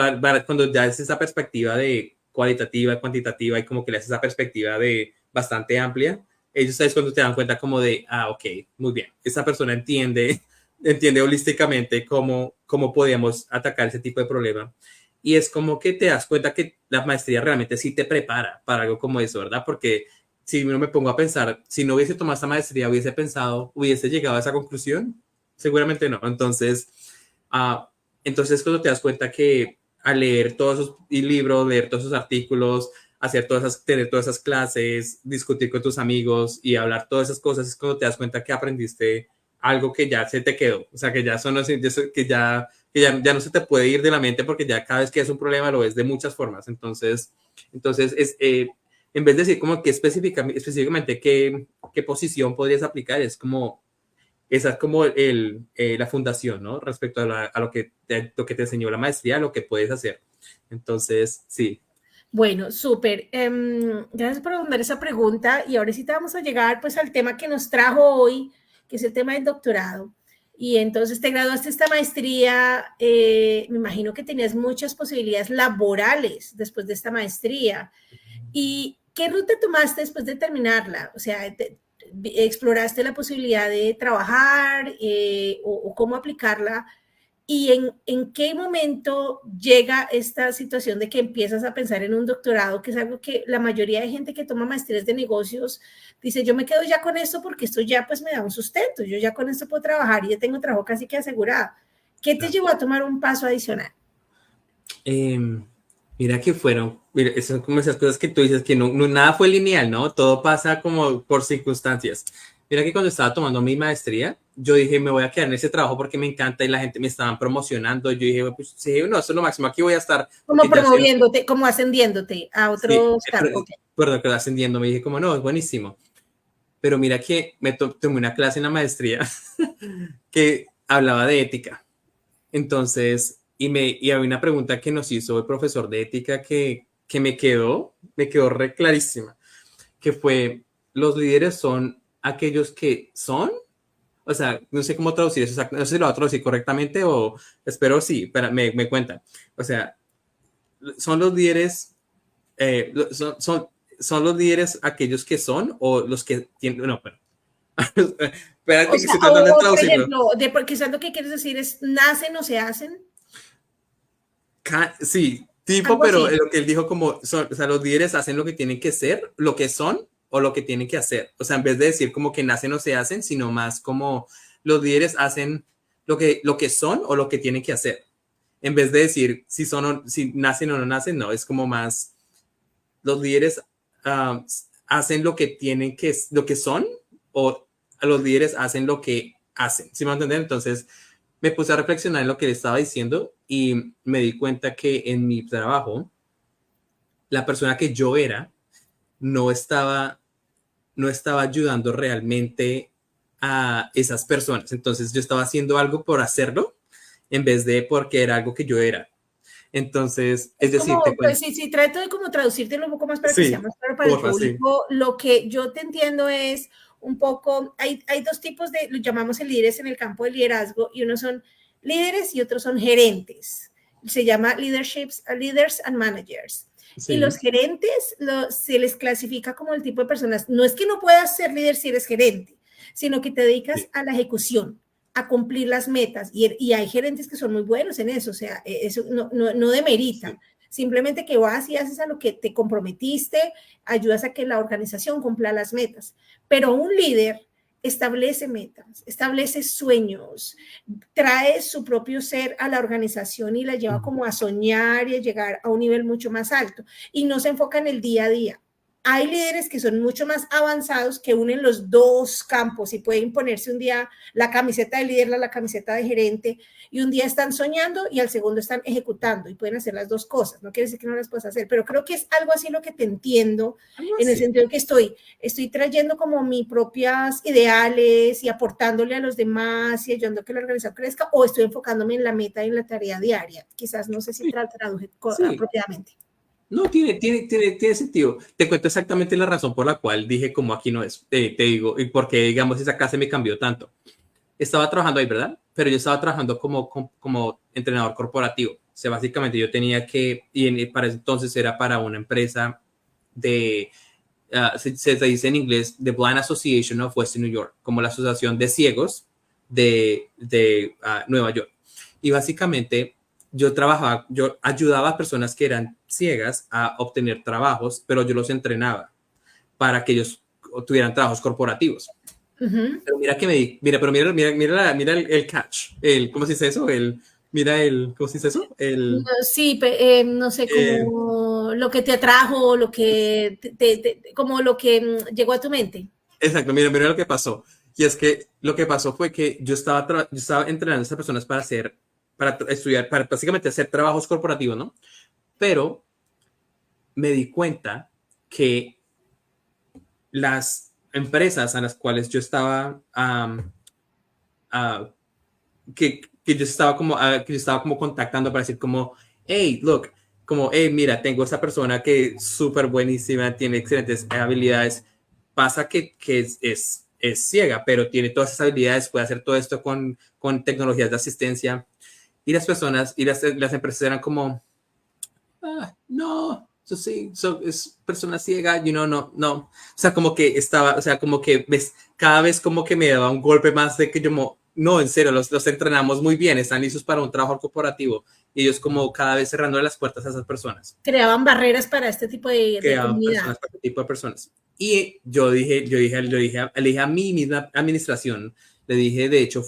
cuando ya es esa perspectiva de cualitativa, cuantitativa y como que le haces esa perspectiva de bastante amplia, ellos es cuando te dan cuenta como de, ok, muy bien, esa persona entiende holísticamente cómo podemos atacar ese tipo de problema. Y es como que te das cuenta que la maestría realmente sí te prepara para algo como eso, ¿verdad? Porque si no me pongo a pensar, si no hubiese tomado esta maestría, hubiese llegado a esa conclusión, seguramente no. Entonces cuando te das cuenta que al leer todos esos libros, leer todos esos artículos, tener todas esas clases, discutir con tus amigos y hablar todas esas cosas, es cuando te das cuenta que aprendiste algo que ya se te quedó, o sea, que ya no se te puede ir de la mente porque ya cada vez que es un problema lo ves de muchas formas. Entonces en vez de decir como que específicamente qué posición podrías aplicar, esa es como la fundación, ¿no? Respecto a lo que te enseñó la maestría, lo que puedes hacer. Entonces, sí. Bueno, súper. Gracias por responder esa pregunta. Y ahora sí te vamos a llegar pues al tema que nos trajo hoy, que es el tema del doctorado. Y entonces te graduaste esta maestría, me imagino que tenías muchas posibilidades laborales después de esta maestría. ¿Y qué ruta tomaste después de terminarla? O sea, ¿exploraste la posibilidad de trabajar o cómo aplicarla? ¿Y en qué momento llega esta situación de que empiezas a pensar en un doctorado, que es algo que la mayoría de gente que toma maestrías de negocios dice, yo me quedo ya con esto porque esto ya pues me da un sustento, yo ya con esto puedo trabajar y ya tengo trabajo casi que asegurado? ¿Qué te llevó a tomar un paso adicional? Mira, son como esas cosas que tú dices que no, nada fue lineal, ¿no? Todo pasa como por circunstancias. Mira que cuando estaba tomando mi maestría, yo dije, me voy a quedar en ese trabajo porque me encanta y la gente me estaban promocionando. Yo dije, pues sí, no, eso es lo máximo, aquí voy a estar. Como promoviéndote, como ascendiéndote a otros cargos. Perdón, que ascendiendo, me dije como, no, es buenísimo. Pero mira que me tomé una clase en la maestría que hablaba de ética. Entonces, y había una pregunta que nos hizo el profesor de ética que me quedó re clarísima, que fue, ¿los líderes son aquellos que son? O sea, no sé cómo traducir eso, no sé si lo voy a traducir correctamente o espero sí, pero me cuentan. O sea, ¿son los líderes, son los líderes aquellos que son o los que tienen, no, pero... Espérate, que estoy tratando de traducirlo. Por ejemplo, quizás lo que quieres decir es, ¿nacen o se hacen? Sí, tipo, algo pero así. lo que él dijo como, o sea, los líderes hacen lo que tienen que ser, lo que son o lo que tienen que hacer. O sea, en vez de decir como que nacen o se hacen, sino más como los líderes hacen lo que son o lo que tienen que hacer. En vez de decir si son si nacen o no nacen, no, es como más los líderes hacen lo que tienen que, lo que son o los líderes hacen lo que hacen. ¿Sí me entienden? Entonces me puse a reflexionar en lo que le estaba diciendo y me di cuenta que en mi trabajo, la persona que yo era no estaba, no estaba ayudando realmente a esas personas. Entonces yo estaba haciendo algo por hacerlo en vez de porque era algo que yo era. Entonces, es Es decir, te como, pues cuento. sí, trato de como traducírtelo un poco más para que sea Sí, más claro para el porfa, sí. público. Lo que yo te entiendo es un poco, hay dos tipos de, lo llamamos líderes en el campo del liderazgo, y unos son líderes y otros son gerentes. Se llama leaderships, leaders and managers. Y los Sí, gerentes se les clasifica como el tipo de personas. No es que no puedas ser líder si eres gerente, sino que te dedicas sí, a la ejecución, a cumplir las metas. Y hay gerentes que son muy buenos en eso, o sea, eso no demerita. sí. Simplemente que vas y haces a lo que te comprometiste, ayudas a que la organización cumpla las metas. Pero un líder establece metas, establece sueños, trae su propio ser a la organización y la lleva como a soñar y a llegar a un nivel mucho más alto. Y no se enfoca en el día a día. Hay líderes que son mucho más avanzados, que unen los dos campos y pueden ponerse un día la camiseta de líder, la camiseta de gerente, y un día están soñando y al segundo están ejecutando, y pueden hacer las dos cosas. No quiere decir que no las puedas hacer, pero creo que es algo así lo que te entiendo, Algo en el así. sentido que estoy trayendo como mis propias ideales y aportándole a los demás y ayudando a que la organización crezca, o estoy enfocándome en la meta y en la tarea diaria. Quizás no sé si Sí, traduje sí. apropiadamente. No, tiene sentido. Te cuento exactamente la razón por la cual dije como aquí no es. Te digo, y porque, digamos, esa clase me cambió tanto. Estaba trabajando ahí, ¿verdad? Pero yo estaba trabajando como entrenador corporativo. O sea, básicamente yo tenía que, para entonces era para una empresa de, se dice en inglés, The Blind Association of Western New York, como la Asociación de Ciegos de Nueva York. Y básicamente yo ayudaba a personas que eran ciegas a obtener trabajos, pero yo los entrenaba para que ellos tuvieran trabajos corporativos. Uh -huh. Pero mira que mira el catch, ¿cómo se dice eso? ¿Cómo se dice eso? Sí, no sé, Eh, como lo que te atrajo, lo que como lo que llegó a tu mente. exacto, mira lo que pasó. Y es que lo que pasó fue que yo estaba entrenando a esas personas para estudiar, para básicamente hacer trabajos corporativos, ¿no? Pero me di cuenta que las empresas a las cuales yo estaba, uh, que yo estaba como contactando para decir como, hey, look, como, hey, mira, tengo esta persona que es súper buenísima, tiene excelentes habilidades, pasa que es ciega, pero tiene todas esas habilidades, puede hacer todo esto con tecnologías de asistencia, y las personas y las empresas eran como, no, eso sí, es persona ciega, no. O sea, como que estaba, o sea, como que cada vez como que me daba un golpe más de que yo, no, en serio, los entrenamos muy bien, están listos para un trabajo corporativo. Y ellos como cada vez cerrando las puertas a esas personas. Creaban barreras para este tipo de Creaban comunidad. personas para este tipo de personas. Y le dije a mi misma administración, le dije, de hecho,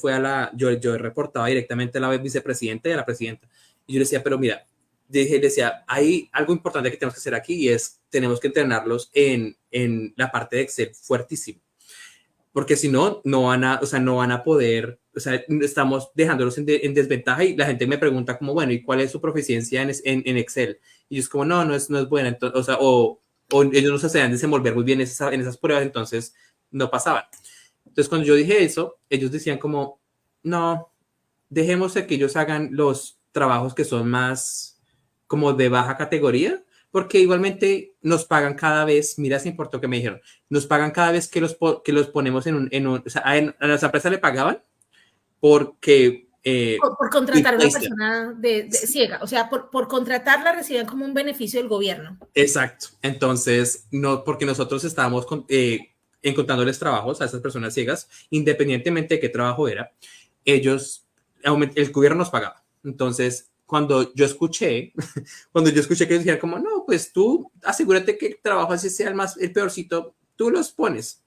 yo reportaba directamente a la vicepresidenta y a la presidenta. Y yo le decía, pero mira, decía, hay algo importante que tenemos que hacer aquí y es, tenemos que entrenarlos en la parte de Excel fuertísimo. Porque si no, o sea, no van a poder, o sea, estamos dejándolos en desventaja y la gente me pregunta como, bueno, ¿y cuál es su proficiencia en Excel? Y yo es como, no es buena, entonces, o sea, o ellos no se sabían desenvolver muy bien en esas pruebas, entonces no pasaban. Entonces, cuando yo dije eso, ellos decían como, no, dejemos que ellos hagan los trabajos que son más como de baja categoría, porque igualmente nos pagan cada vez, mira, se importó que me dijeron, nos pagan cada vez que los ponemos o sea, a las empresas le pagaban porque Por contratar a una replace them. persona ciega, o sea, por contratarla recibían como un beneficio del gobierno. Exacto. Entonces, no, porque nosotros estábamos encontrándoles trabajos a esas personas ciegas, independientemente de qué trabajo era, ellos, el gobierno nos pagaba. Entonces, cuando yo escuché, cuando yo escuché que decían como, no, pues tú asegúrate que el trabajo así sea el peorcito, tú los pones.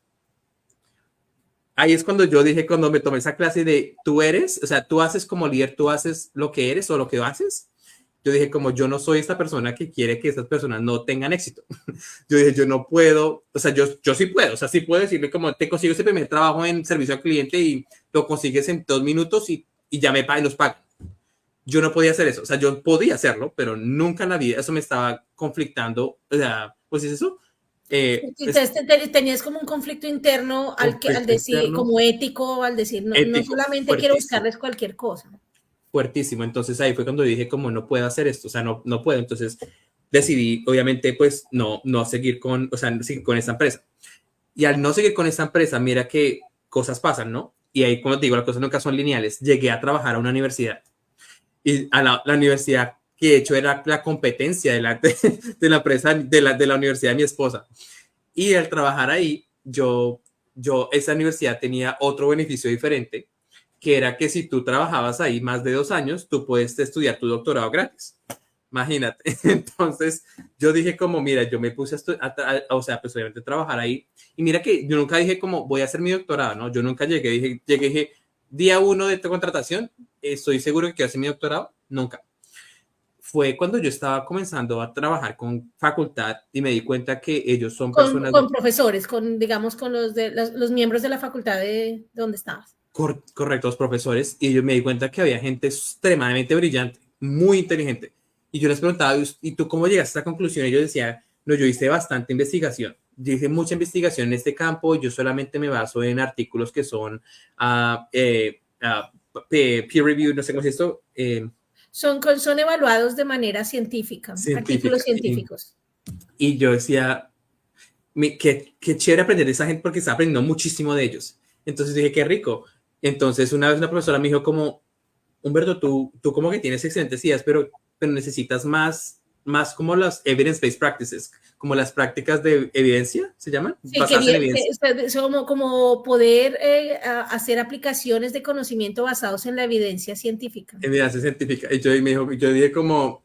Ahí es cuando yo dije, cuando me tomé esa clase de tú eres, o sea, tú haces como líder, tú haces lo que eres o lo que haces. Yo dije, como yo no soy esta persona que quiere que estas personas no tengan éxito. Yo dije, yo no puedo, o sea, yo sí puedo, o sea, sí puedo decirle como te consigo ese primer trabajo en servicio al cliente y lo consigues en 2 minutos y ya me pagan y los pagan. Yo no podía hacer eso, o sea, yo podía hacerlo, pero nunca en la vida eso me estaba conflictando, o sea, pues es eso. Entonces tenías como un conflicto interno al Conflicto decir, interno, como ético, al decir, no, no ético, solamente quiero fuertísimo. buscarles cualquier cosa. Fuertísimo. Entonces ahí fue cuando dije como no puedo hacer esto, o sea, no puedo. Entonces decidí, obviamente, pues no seguir con, o sea, seguir con esta empresa. Y al no seguir con esta empresa, mira que cosas pasan, ¿no? Y ahí, como te digo, las cosas nunca son lineales. Llegué a trabajar a una universidad y a la universidad que de hecho era la competencia de la empresa, de la universidad de mi esposa. Y al trabajar ahí, esa universidad tenía otro beneficio diferente, que era que si tú trabajabas ahí más de 2 años, tú puedes estudiar tu doctorado gratis. Imagínate. Entonces, yo dije como, mira, yo me puse o sea, pues obviamente trabajar ahí. Y mira que yo nunca dije como, voy a hacer mi doctorado, ¿no? Yo nunca dije, día 1 de contratación, estoy seguro que quiero hacer mi doctorado. Nunca. Fue cuando yo estaba comenzando a trabajar con facultad y me di cuenta que ellos son personas Con profesores, digamos, con los miembros de la facultad de donde estabas. correctos profesores y yo me di cuenta que había gente extremadamente brillante, muy inteligente. Y yo les preguntaba, ¿y tú cómo llegaste a esta conclusión? Y yo decía, no, yo hice bastante investigación. Yo hice mucha investigación en este campo. Yo solamente me baso en artículos que son peer review, no sé cómo es esto. Son evaluados de manera científica, artículos Científica. científicos. Y yo decía, qué chévere aprender de esa gente porque estaba aprendiendo muchísimo de ellos. Entonces dije, qué rico. Entonces una vez una profesora me dijo como, Humberto, tú como que tienes excelentes ideas, pero necesitas más como las evidence-based practices, como las prácticas de evidencia, ¿se llaman? Sí, que Basadas en evidencia. como poder hacer aplicaciones de conocimiento basados en la evidencia científica. Evidencia científica. Y yo dije O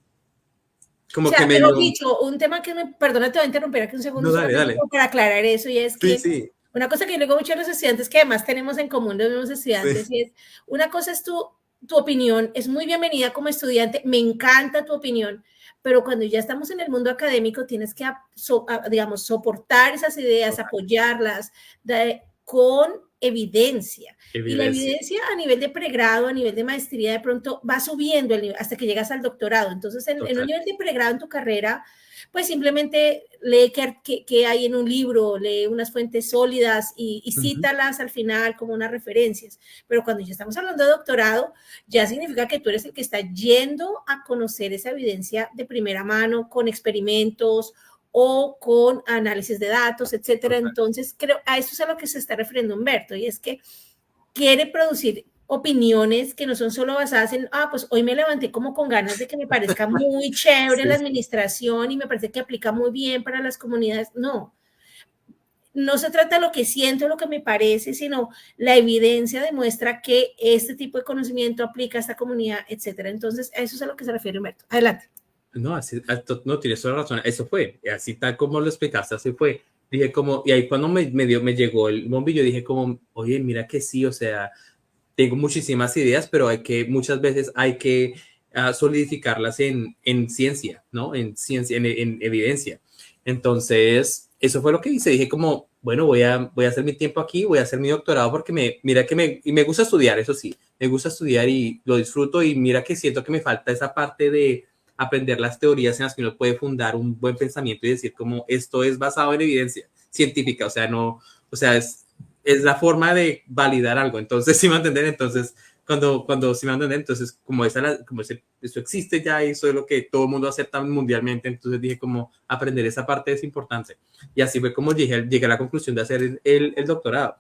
como sea, que mejor medio, dicho, un tema que perdona, te voy a interrumpir aquí un segundo no, dale, solamente dale. para aclarar eso, y es Sí, que sí, una cosa que yo le digo mucho a los estudiantes, que además tenemos en común los mismos estudiantes, sí. y es, una cosa es tu opinión, es muy bienvenida como estudiante, me encanta tu opinión, pero cuando ya estamos en el mundo académico tienes que, digamos, soportar esas ideas, Total. apoyarlas con evidencia. Y la Evidencia. evidencia a nivel de pregrado, a nivel de maestría, de pronto va subiendo hasta que llegas al doctorado. Entonces, en un Total. nivel de pregrado en tu carrera, pues simplemente lee qué hay en un libro, lee unas fuentes sólidas y cítalas al final como unas referencias. Pero cuando ya estamos hablando de doctorado, ya significa que tú eres el que está yendo a conocer esa evidencia de primera mano con experimentos o con análisis de datos, etcétera. Total. Entonces, creo a eso es a lo que se está refiriendo Humberto, y es que quiere producir opiniones que no son solo basadas en, pues hoy me levanté como con ganas de que me parezca muy chévere Sí, la sí. administración y me parece que aplica muy bien para las comunidades. No, no se trata de lo que siento, lo que me parece, sino la evidencia demuestra que este tipo de conocimiento aplica a esta comunidad, etcétera. Entonces, a eso es a lo que se refiere Humberto. Adelante. No, no tienes toda la razón. Eso fue, así tal como lo explicaste, así fue. Dije como, y ahí cuando me llegó el bombillo, dije como, oye, mira que sí, o sea, tengo muchísimas ideas, pero muchas veces hay que solidificarlas en ciencia, ¿no? En ciencia, en evidencia. Entonces, eso fue lo que hice. Dije como, bueno, voy a hacer mi tiempo aquí, voy a hacer mi doctorado porque mira que y me gusta estudiar, eso sí, me gusta estudiar y lo disfruto y mira que siento que me falta esa parte de aprender las teorías en las que uno puede fundar un buen pensamiento y decir como esto es basado en evidencia científica, o sea, no, o sea, es la forma de validar algo. Entonces, si me entender, entonces, cuando si me entender, entonces, eso existe ya y eso es lo que todo el mundo acepta mundialmente, entonces dije como aprender esa parte es importante. Y así fue como llegué a la conclusión de hacer el doctorado.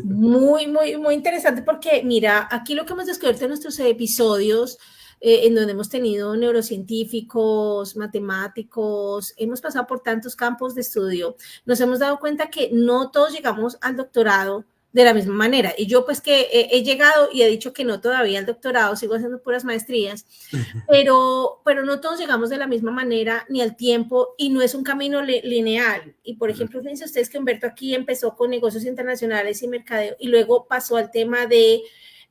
Muy, muy, muy interesante porque, mira, aquí lo que hemos descubierto en nuestros episodios, en donde hemos tenido neurocientíficos, matemáticos, hemos pasado por tantos campos de estudio, nos hemos dado cuenta que no todos llegamos al doctorado de la misma manera. Y yo pues que he llegado y he dicho que no todavía al doctorado, sigo haciendo puras maestrías, pero no todos llegamos de la misma manera ni al tiempo y no es un camino lineal. Y por ejemplo, fíjense ustedes que Humberto aquí empezó con negocios internacionales y mercadeo y luego pasó al tema de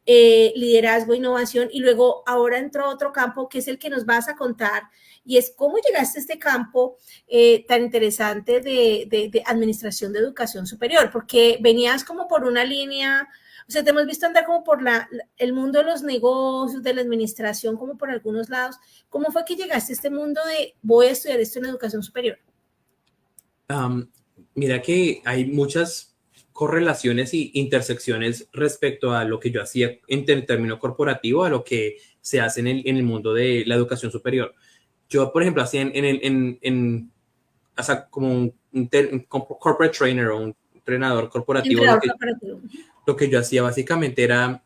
liderazgo, innovación y luego ahora entró a otro campo que es el que nos vas a contar y es cómo llegaste a este campo tan interesante de administración de educación superior, porque venías como por una línea, o sea, te hemos visto andar como por el mundo de los negocios, de la administración, como por algunos lados. ¿Cómo fue que llegaste a este mundo de voy a estudiar esto en educación superior? Mira que hay muchas correlaciones y intersecciones respecto a lo que yo hacía en término corporativo a lo que se hace en el mundo de la educación superior. Yo, por ejemplo, hacía o sea, como un corporate trainer o un entrenador corporativo. Lo que yo hacía básicamente era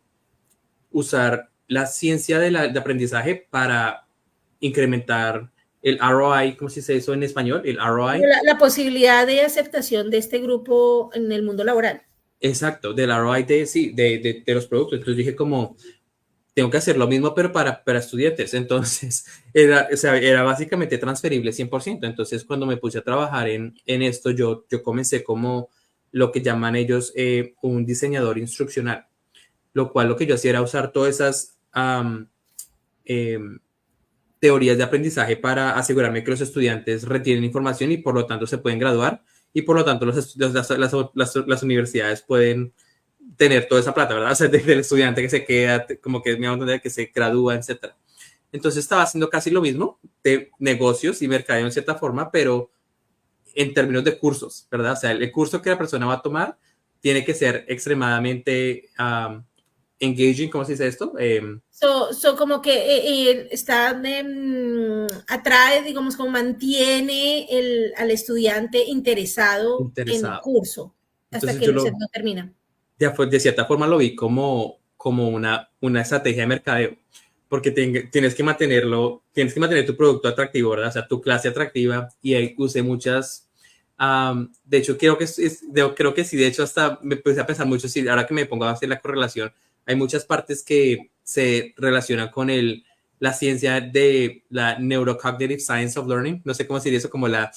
usar la ciencia de aprendizaje para incrementar el ROI, ¿cómo se dice eso en español? El ROI. La posibilidad de aceptación de este grupo en el mundo laboral. Exacto, del ROI de los productos. Entonces dije como, tengo que hacer lo mismo, pero para estudiantes. Entonces, era básicamente transferible 100%. Entonces, cuando me puse a trabajar en esto, yo comencé como lo que llaman ellos un diseñador instruccional, lo cual lo que yo hacía era usar todas esas teorías de aprendizaje para asegurarme que los estudiantes retienen información y por lo tanto se pueden graduar y por lo tanto las universidades pueden tener toda esa plata, ¿verdad? O sea, del estudiante que se queda, como que me va a que se gradúa, etc. Entonces estaba haciendo casi lo mismo de negocios y mercadeo en cierta forma, pero en términos de cursos, ¿verdad? O sea, el curso que la persona va a tomar tiene que ser extremadamente engaging, ¿cómo se dice esto? Como que está, atrae, digamos, como mantiene al estudiante interesado en el curso hasta entonces que no termina. De cierta forma lo vi como una estrategia de mercadeo, porque tienes que mantener tu producto atractivo, ¿verdad? O sea, tu clase atractiva, y ahí usé muchas, de hecho, creo que sí, de hecho, hasta me puse a pensar mucho, sí, ahora que me pongo a hacer la correlación, hay muchas partes que se relacionan con la ciencia de la Neurocognitive Science of Learning, no sé cómo decir eso, como la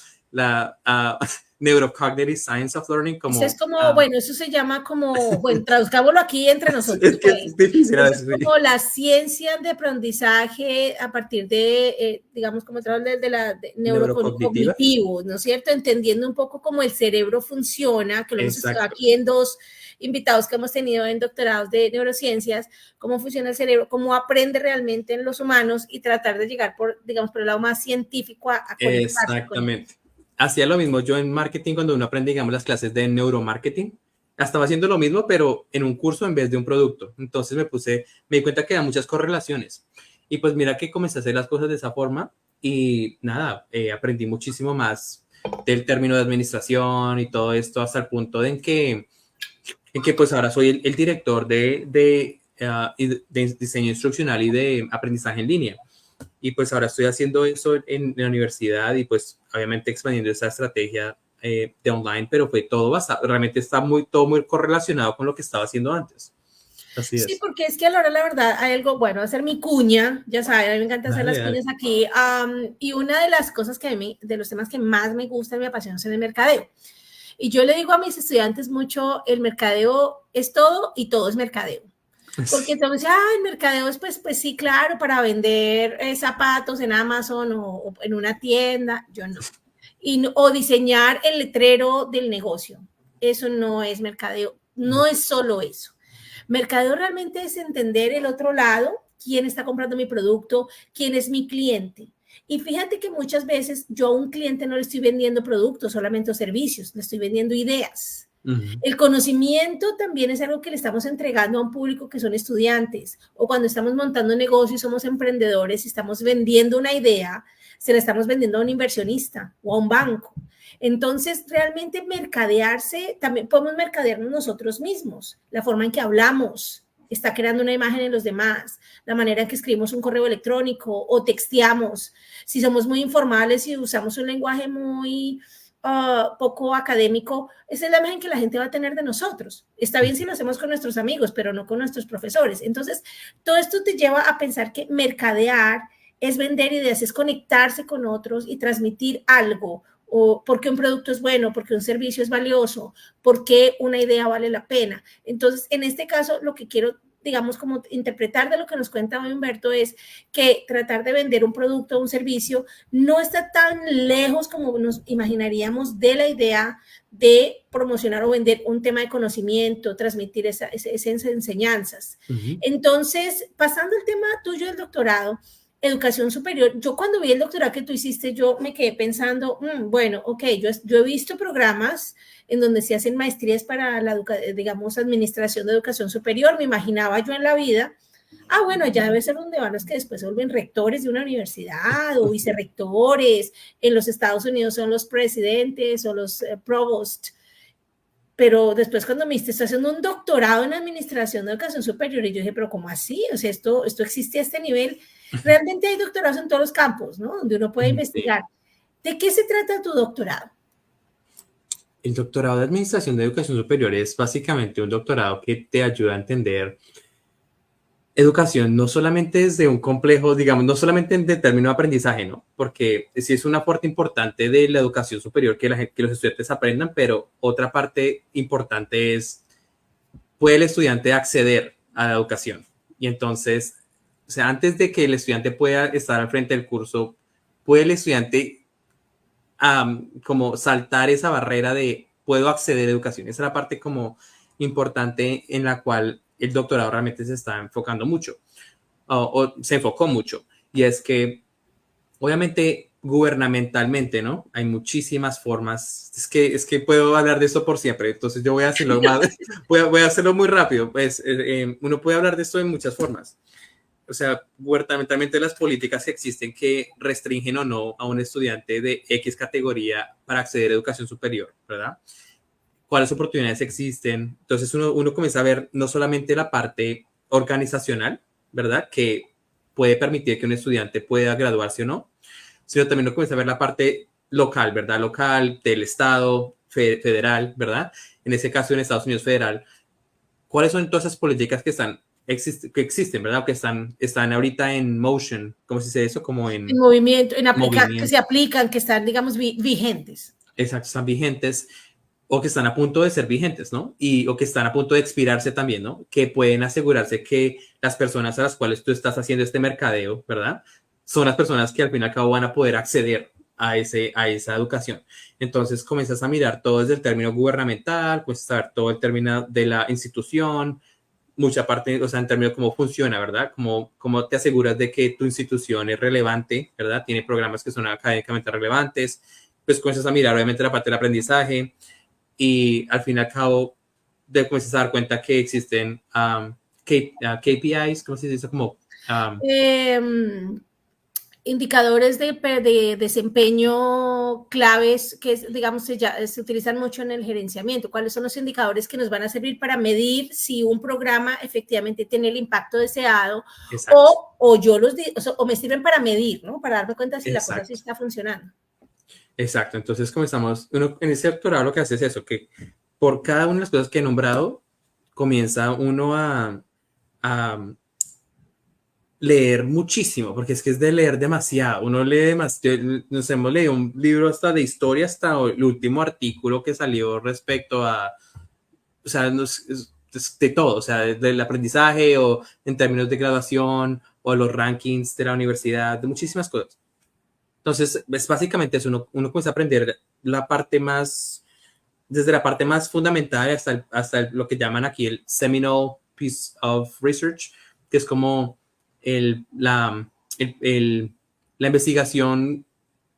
Neurocognitive Science of Learning. Eso es como, bueno, eso se llama como, bueno, traduzcámoslo aquí entre nosotros. Es que es difícil. Es como la ciencia de aprendizaje a partir de, digamos, como de la neurocognitivo, ¿no es cierto? Entendiendo un poco cómo el cerebro funciona, que lo hemos estado aquí en dos invitados que hemos tenido en doctorados de neurociencias, cómo funciona el cerebro, cómo aprende realmente en los humanos y tratar de llegar por el lado más científico a conectarse. Exactamente. Hacía lo mismo yo en marketing cuando uno aprende, digamos, las clases de neuromarketing. Estaba haciendo lo mismo, pero en un curso en vez de un producto. Entonces me di cuenta que hay muchas correlaciones. Y pues mira que comencé a hacer las cosas de esa forma y nada, aprendí muchísimo más del término de administración y todo esto hasta el punto en que pues ahora soy el director de diseño instruccional y de aprendizaje en línea. Y pues ahora estoy haciendo eso en la universidad y pues obviamente expandiendo esa estrategia de online, pero fue todo realmente está todo muy correlacionado con lo que estaba haciendo antes. Así es. Sí, porque es que a la hora, la verdad, hay algo, bueno, hacer mi cuña, ya saben, a mí me encanta hacer las cuñas aquí, y una de las cosas de los temas que más me gustan y me apasionan es el mercadeo. Y yo le digo a mis estudiantes mucho, el mercadeo es todo y todo es mercadeo. Porque entonces, el mercadeo es pues sí, claro, para vender zapatos en Amazon o en una tienda, yo no. O diseñar el letrero del negocio. Eso no es mercadeo, no es solo eso. Mercadeo realmente es entender el otro lado, quién está comprando mi producto, quién es mi cliente. Y fíjate que muchas veces yo a un cliente no le estoy vendiendo productos, solamente servicios, le estoy vendiendo ideas. El conocimiento también es algo que le estamos entregando a un público que son estudiantes, o cuando estamos montando negocios, somos emprendedores y estamos vendiendo una idea, se la estamos vendiendo a un inversionista o a un banco. Entonces, realmente mercadearse, también podemos mercadearnos nosotros mismos, la forma en que hablamos, está creando una imagen en los demás, la manera en que escribimos un correo electrónico o texteamos, si somos muy informales y usamos un lenguaje muy poco académico, esa es la imagen que la gente va a tener de nosotros. Está bien si lo hacemos con nuestros amigos, pero no con nuestros profesores. Entonces, todo esto te lleva a pensar que mercadear es vender ideas, es conectarse con otros y transmitir algo, o porque un producto es bueno, porque un servicio es valioso, porque una idea vale la pena. Entonces, en este caso, lo que quiero, digamos, como interpretar de lo que nos cuenta hoy Humberto es que tratar de vender un producto o un servicio no está tan lejos como nos imaginaríamos de la idea de promocionar o vender un tema de conocimiento, transmitir esas enseñanzas. Entonces, pasando al tema tuyo del doctorado, educación superior, yo cuando vi el doctorado que tú hiciste, yo me quedé pensando, bueno, ok, yo he visto programas en donde se hacen maestrías para la, digamos, administración de educación superior, me imaginaba yo en la vida, bueno, ya debe ser donde van los que después se vuelven rectores de una universidad o vicerrectores, en los Estados Unidos son los presidentes o los provost, pero después cuando me dijiste, estoy haciendo un doctorado en administración de educación superior, y yo dije, pero ¿cómo así? O sea, esto existe a este nivel. Realmente hay doctorados en todos los campos, ¿no? Donde uno puede investigar. ¿De qué se trata tu doctorado? El doctorado de Administración de Educación Superior es básicamente un doctorado que te ayuda a entender educación, no solamente desde un complejo, digamos, no solamente en términos de aprendizaje, ¿no? Porque sí es una parte importante de la educación superior que los estudiantes aprendan, pero otra parte importante es, ¿puede el estudiante acceder a la educación? Y entonces, o sea, antes de que el estudiante pueda estar al frente del curso, ¿puede el estudiante como saltar esa barrera de puedo acceder a educación? Esa es la parte como importante en la cual el doctorado realmente se está enfocando mucho, o se enfocó mucho, y es que obviamente gubernamentalmente, ¿no? Hay muchísimas formas, es que puedo hablar de esto por siempre, entonces yo voy a hacerlo más, voy a hacerlo muy rápido, pues uno puede hablar de esto de muchas formas. O sea, gubernamentalmente las políticas que existen que restringen o no a un estudiante de X categoría para acceder a educación superior, ¿verdad? ¿Cuáles oportunidades existen? Entonces uno comienza a ver no solamente la parte organizacional, ¿verdad? Que puede permitir que un estudiante pueda graduarse o no, sino también uno comienza a ver la parte local, ¿verdad? Local, del Estado, federal, ¿verdad? En ese caso, en Estados Unidos federal. ¿Cuáles son todas esas políticas que existen, ¿verdad? Que están ahorita en motion, ¿cómo se dice eso? Como en movimiento, movimiento. Que se aplican, que están, digamos, vigentes. Exacto, están vigentes o que están a punto de ser vigentes, ¿no? O que están a punto de expirarse también, ¿no? Que pueden asegurarse que las personas a las cuales tú estás haciendo este mercadeo, ¿verdad? Son las personas que al fin y al cabo van a poder acceder a esa educación. Entonces comienzas a mirar todo desde el término gubernamental, pues a ver todo el término de la institución, mucha parte, o sea, en términos de cómo funciona, ¿verdad? Cómo te aseguras de que tu institución es relevante, ¿verdad? Tiene programas que son académicamente relevantes, pues comienzas a mirar obviamente la parte del aprendizaje y al fin y al cabo te comienzas a dar cuenta que existen KPIs, ¿cómo se dice? Como indicadores de desempeño claves que, digamos, se utilizan mucho en el gerenciamiento. ¿Cuáles son los indicadores que nos van a servir para medir si un programa efectivamente tiene el impacto deseado o me sirven para medir, ¿no? Para darme cuenta si la cosa sí está funcionando. Exacto. Entonces comenzamos, en ese doctorado lo que hace es eso, que por cada una de las cosas que he nombrado, comienza uno a leer muchísimo, porque es que es de leer demasiado. Uno lee demasiado. Nos hemos leído un libro hasta de historia, hasta el último artículo que salió respecto a, o sea, de todo, o sea, del aprendizaje o en términos de graduación o los rankings de la universidad, de muchísimas cosas. Entonces, es básicamente eso, uno comienza a aprender la parte más, desde la parte más fundamental hasta lo que llaman aquí el seminal piece of research, que es como la investigación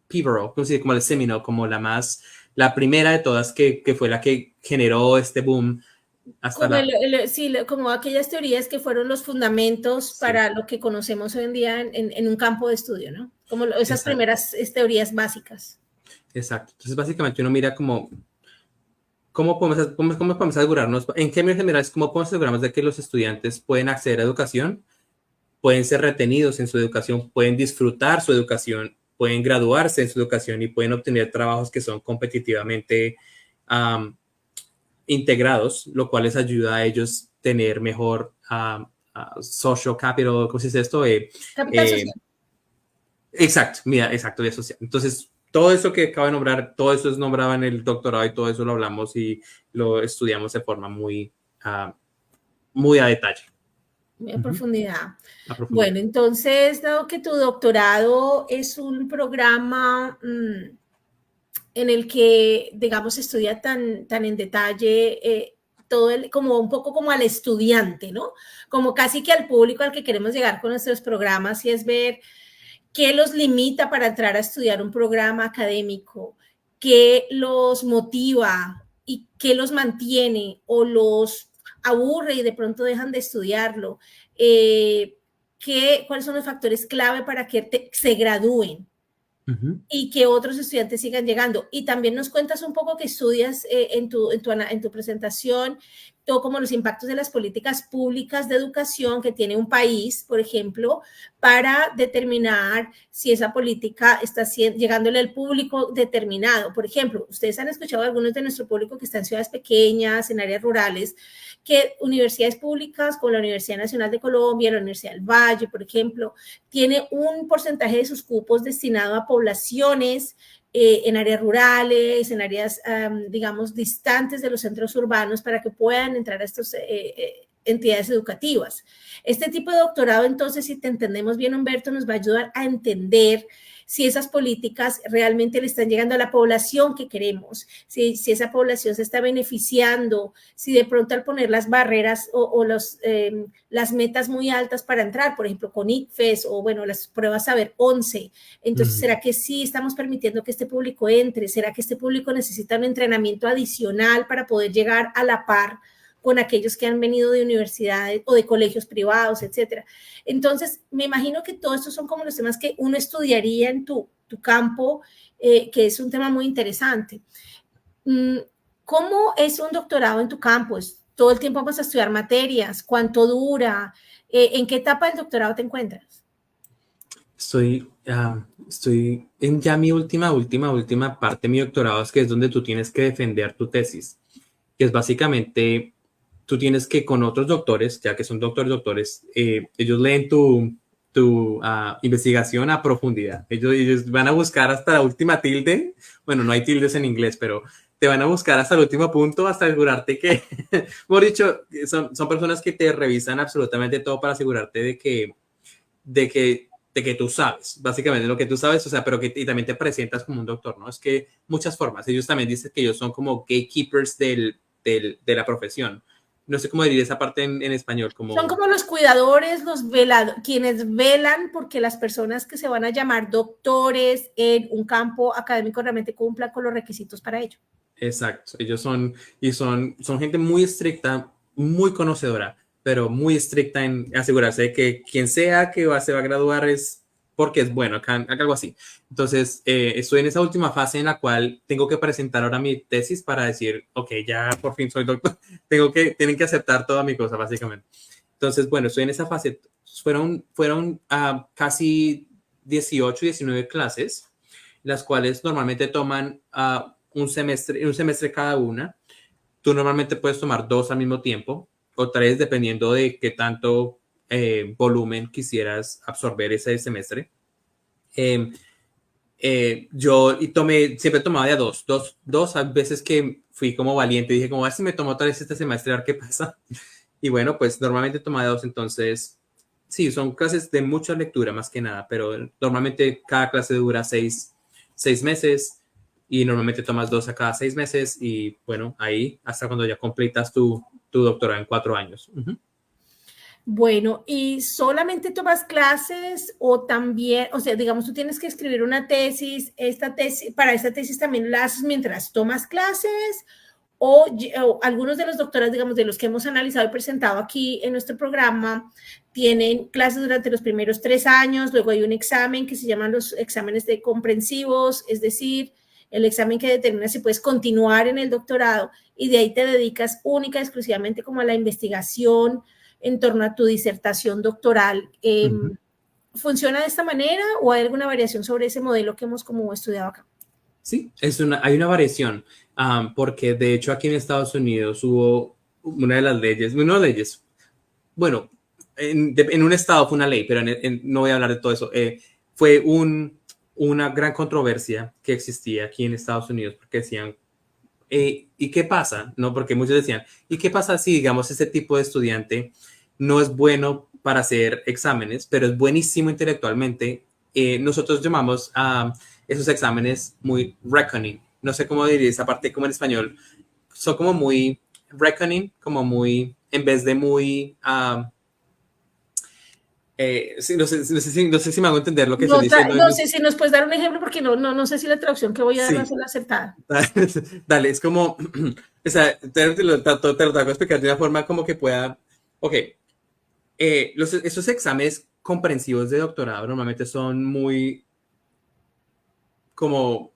pivotal, como el seminal, como la primera de todas que fue la que generó este boom. Hasta como aquellas teorías que fueron los fundamentos para lo que conocemos hoy en día en un campo de estudio, ¿no? Como esas primeras teorías básicas. Exacto. Entonces, básicamente uno mira ¿cómo podemos asegurarnos, en términos generales, cómo podemos asegurarnos de que los estudiantes pueden acceder a educación, pueden ser retenidos en su educación, pueden disfrutar su educación, pueden graduarse en su educación y pueden obtener trabajos que son competitivamente integrados, lo cual les ayuda a ellos tener mejor social capital, ¿cómo se dice esto? Capital social. Exacto, mira, exacto, y social. Entonces, todo eso que acabo de nombrar, todo eso es nombrado en el doctorado y todo eso lo hablamos y lo estudiamos de forma muy, muy a detalle. Muy a profundidad. A profundidad. Bueno, entonces, dado que tu doctorado es un programa en el que, digamos, estudia tan en detalle todo como un poco como al estudiante, ¿no? Como casi que al público al que queremos llegar con nuestros programas y es ver qué los limita para entrar a estudiar un programa académico, qué los motiva y qué los mantiene o los aburre y de pronto dejan de estudiarlo. ¿Cuáles son los factores clave para que se gradúen? Y que otros estudiantes sigan llegando. Y también nos cuentas un poco que estudias en tu presentación, todo como los impactos de las políticas públicas de educación que tiene un país, por ejemplo, para determinar si esa política está llegándole al público determinado. Por ejemplo, ustedes han escuchado a algunos de nuestro público que están en ciudades pequeñas, en áreas rurales, que universidades públicas como la Universidad Nacional de Colombia, la Universidad del Valle, por ejemplo, tiene un porcentaje de sus cupos destinado a poblaciones en áreas rurales, en áreas, digamos, distantes de los centros urbanos para que puedan entrar a estas entidades educativas. Este tipo de doctorado, entonces, si te entendemos bien, Humberto, nos va a ayudar a entender si esas políticas realmente le están llegando a la población que queremos, si esa población se está beneficiando, si de pronto al poner las barreras o las metas muy altas para entrar, por ejemplo, con ICFES o, bueno, las pruebas Saber 11, entonces, ¿será que sí estamos permitiendo que este público entre? ¿Será que este público necesita un entrenamiento adicional para poder llegar a la par con aquellos que han venido de universidades o de colegios privados, etcétera? Entonces, me imagino que todos estos son como los temas que uno estudiaría en tu campo, que es un tema muy interesante. ¿Cómo es un doctorado en tu campo? ¿Todo el tiempo vas a estudiar materias? ¿Cuánto dura? ¿En qué etapa del doctorado te encuentras? Estoy en ya mi última parte de mi doctorado, es que es donde tú tienes que defender tu tesis, que es básicamente, tú tienes que con otros doctores, ya que son doctores, ellos leen tu investigación a profundidad. Ellos van a buscar hasta la última tilde. Bueno, no hay tildes en inglés, pero te van a buscar hasta el último punto, hasta asegurarte que, por dicho, son personas que te revisan absolutamente todo para asegurarte de que tú sabes, básicamente lo que tú sabes, o sea, pero que y también te presentas como un doctor, ¿no? Es que muchas formas. Ellos también dicen que ellos son como gatekeepers de la profesión. No sé cómo diría esa parte en español. Son como los cuidadores, quienes velan porque las personas que se van a llamar doctores en un campo académico realmente cumplan con los requisitos para ello. Exacto. Ellos son gente muy estricta, muy conocedora, pero muy estricta en asegurarse de que quien sea que se va a graduar es porque es bueno, algo así. Entonces, estoy en esa última fase en la cual tengo que presentar ahora mi tesis para decir, ok, ya por fin soy doctor, tienen que aceptar toda mi cosa, básicamente. Entonces, bueno, estoy en esa fase. Fueron casi 18, 19 clases, las cuales normalmente toman un semestre cada una. Tú normalmente puedes tomar 2 al mismo tiempo o 3 dependiendo de qué tanto volumen quisieras absorber ese semestre. Yo siempre tomaba de a dos a veces que fui como valiente, dije como, si me tomo otra vez este semestre, a ver qué pasa. Y bueno, pues normalmente tomaba de 2, entonces sí, son clases de mucha lectura más que nada, pero normalmente cada clase dura 6 meses y normalmente tomas 2 a cada 6 meses y bueno, ahí hasta cuando ya completas tu doctorado en 4 años. Bueno, ¿y solamente tomas clases o también, o sea, digamos, tú tienes que escribir una tesis, para esta tesis también la haces mientras tomas clases o algunos de los doctores, digamos, de los que hemos analizado y presentado aquí en nuestro programa, tienen clases durante los primeros 3 años, luego hay un examen que se llaman los exámenes de comprensivos, es decir, el examen que determina si puedes continuar en el doctorado y de ahí te dedicas única y exclusivamente como a la investigación en torno a tu disertación doctoral. ¿funciona de esta manera o hay alguna variación sobre ese modelo que hemos como estudiado acá? Sí, hay una variación, porque de hecho aquí en Estados Unidos hubo bueno, en un estado fue una ley, pero no voy a hablar de todo eso. Fue una gran controversia que existía aquí en Estados Unidos, porque decían, ¿y qué pasa? ¿No? Porque muchos decían, ¿y qué pasa si, digamos, ese tipo de estudiante no es bueno para hacer exámenes, pero es buenísimo intelectualmente? Nosotros llamamos a esos exámenes muy reckoning. No sé cómo diría esa parte como en español. Son como muy reckoning, como muy, en vez de muy... sí, no sé si me hago entender lo que estoy No, diciendo. no sé si nos puedes dar un ejemplo porque no sé si la traducción que voy a dar va a Sí, ser la acertada. dale, es como, o sea, te lo tengo que explicar de una forma como que pueda, ok, esos exámenes comprensivos de doctorado normalmente son muy como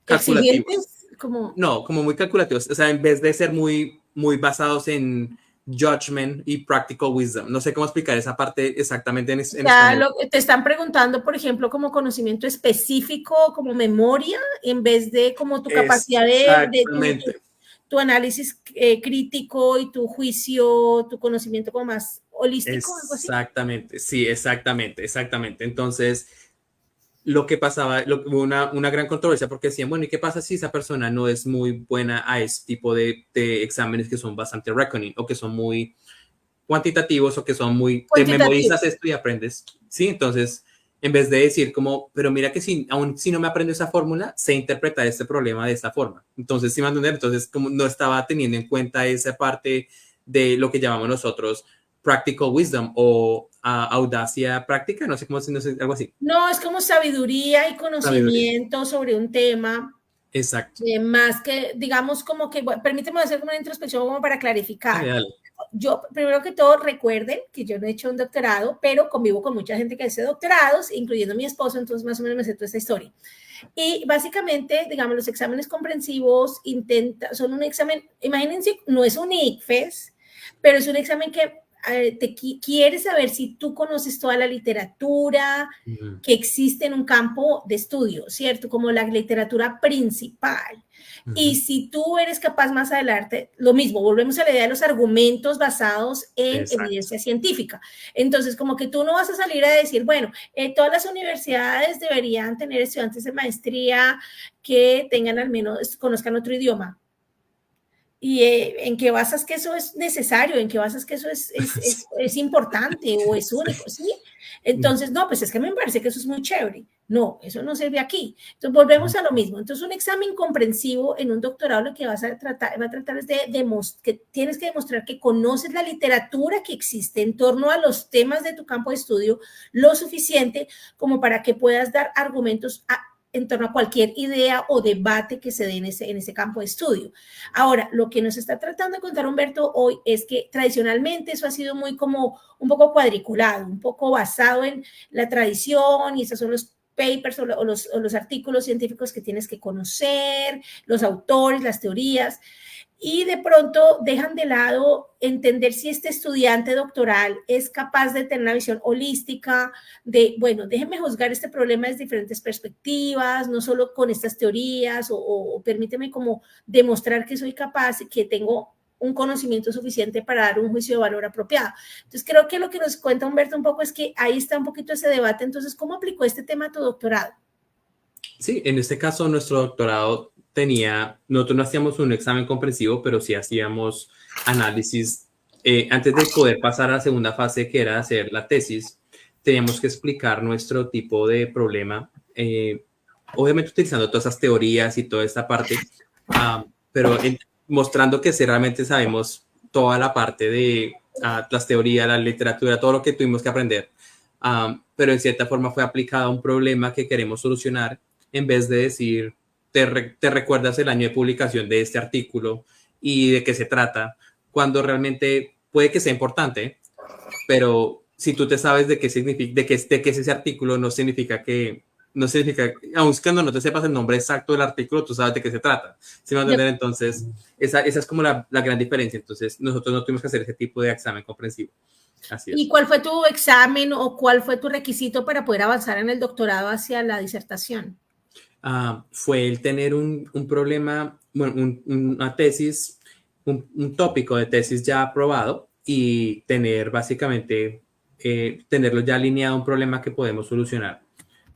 calculativos. Exigentes, como, No, como muy calculativos, o sea, en vez de ser muy basados en judgment y practical wisdom. No sé cómo explicar esa parte exactamente en, o en sea, español. te están preguntando, por ejemplo, como conocimiento específico, como memoria, en vez de como tu capacidad de Exactamente. tu análisis crítico y tu juicio, tu conocimiento como más holístico, algo así. Exactamente, sí, exactamente. Entonces, lo que pasaba, hubo una gran controversia porque decían, bueno, ¿y qué pasa si esa persona no es muy buena a ese tipo de exámenes que son bastante reckoning o que son muy cuantitativos o que son muy, te Cuantitativo. memorizas esto y aprendes? Sí, entonces, en vez de decir como, pero mira que si, aún si no me aprendo esa fórmula, sé interpretar este problema de esta forma. Entonces, sí me van a entender, entonces como no estaba teniendo en cuenta esa parte de lo que llamamos nosotros practical wisdom o audacia práctica, no sé cómo, no sé, algo así. No, es como sabiduría y Sabiduría. conocimiento sobre un tema, Exacto. más que, digamos, como que, bueno, permíteme hacer una introspección como para Dale, clarificar. dale. Yo, primero que todo, recuerden que yo no he hecho un doctorado, pero convivo con mucha gente que hace doctorados, incluyendo mi esposo, entonces más o menos me sé toda esta historia. Y básicamente, digamos, los exámenes comprensivos son un examen, imagínense, no es un ICFES, pero es un examen que quiere saber si tú conoces toda la literatura Ujú, que existe en un campo de estudio, ¿cierto? Como la literatura principal. Y ujú. si tú eres capaz más adelante, lo mismo, volvemos a la idea de los argumentos basados en Exacto. evidencia científica. Entonces, como que tú no vas a salir a decir, bueno, todas las universidades deberían tener estudiantes de maestría que tengan al menos, conozcan otro idioma. ¿Y en qué basas que eso es necesario? ¿En qué basas que eso es importante o es Sí. único? ¿Sí? Entonces, no, pues es que me parece que eso es muy chévere. No, eso no sirve aquí. Entonces, volvemos a lo mismo. Entonces, un examen comprensivo en un doctorado lo que va a tratar es de demostrar, que tienes que demostrar que conoces la literatura que existe en torno a los temas de tu campo de estudio lo suficiente como para que puedas dar argumentos en torno a cualquier idea o debate que se dé en ese campo de estudio. Ahora, lo que nos está tratando de contar Humberto hoy es que tradicionalmente eso ha sido muy como un poco cuadriculado, un poco basado en la tradición y esos son los papers o los artículos científicos que tienes que conocer, los autores, las teorías, y de pronto dejan de lado entender si este estudiante doctoral es capaz de tener una visión holística de, bueno, déjenme juzgar este problema desde diferentes perspectivas, no solo con estas teorías, o permíteme como demostrar que soy capaz y que tengo un conocimiento suficiente para dar un juicio de valor apropiado. Entonces, creo que lo que nos cuenta Humberto un poco es que ahí está un poquito ese debate. Entonces, ¿cómo aplicó este tema a tu doctorado? Sí, en este caso nuestro doctorado nosotros no hacíamos un examen comprensivo, pero sí hacíamos análisis. Antes de poder pasar a la segunda fase, que era hacer la tesis, teníamos que explicar nuestro tipo de problema, obviamente utilizando todas esas teorías y toda esta parte, pero mostrando que sí, realmente sabemos toda la parte de las teorías, la literatura, todo lo que tuvimos que aprender. Pero en cierta forma fue aplicado a un problema que queremos solucionar en vez de decir, te recuerdas el año de publicación de este artículo y de qué se trata, cuando realmente puede que sea importante, pero si tú te sabes de qué significa, de qué es ese artículo, no significa, aun cuando no te sepas el nombre exacto del artículo, tú sabes de qué se trata. ¿Sí me van a entender? Entonces, esa es como la gran diferencia. Entonces, nosotros no tuvimos que hacer ese tipo de examen comprensivo. Así ¿Y es. cuál fue tu examen o cuál fue tu requisito para poder avanzar en el doctorado hacia la disertación? Fue el tener un problema, bueno, una tesis, un tópico de tesis ya aprobado y tener básicamente, tenerlo ya alineado a un problema que podemos solucionar.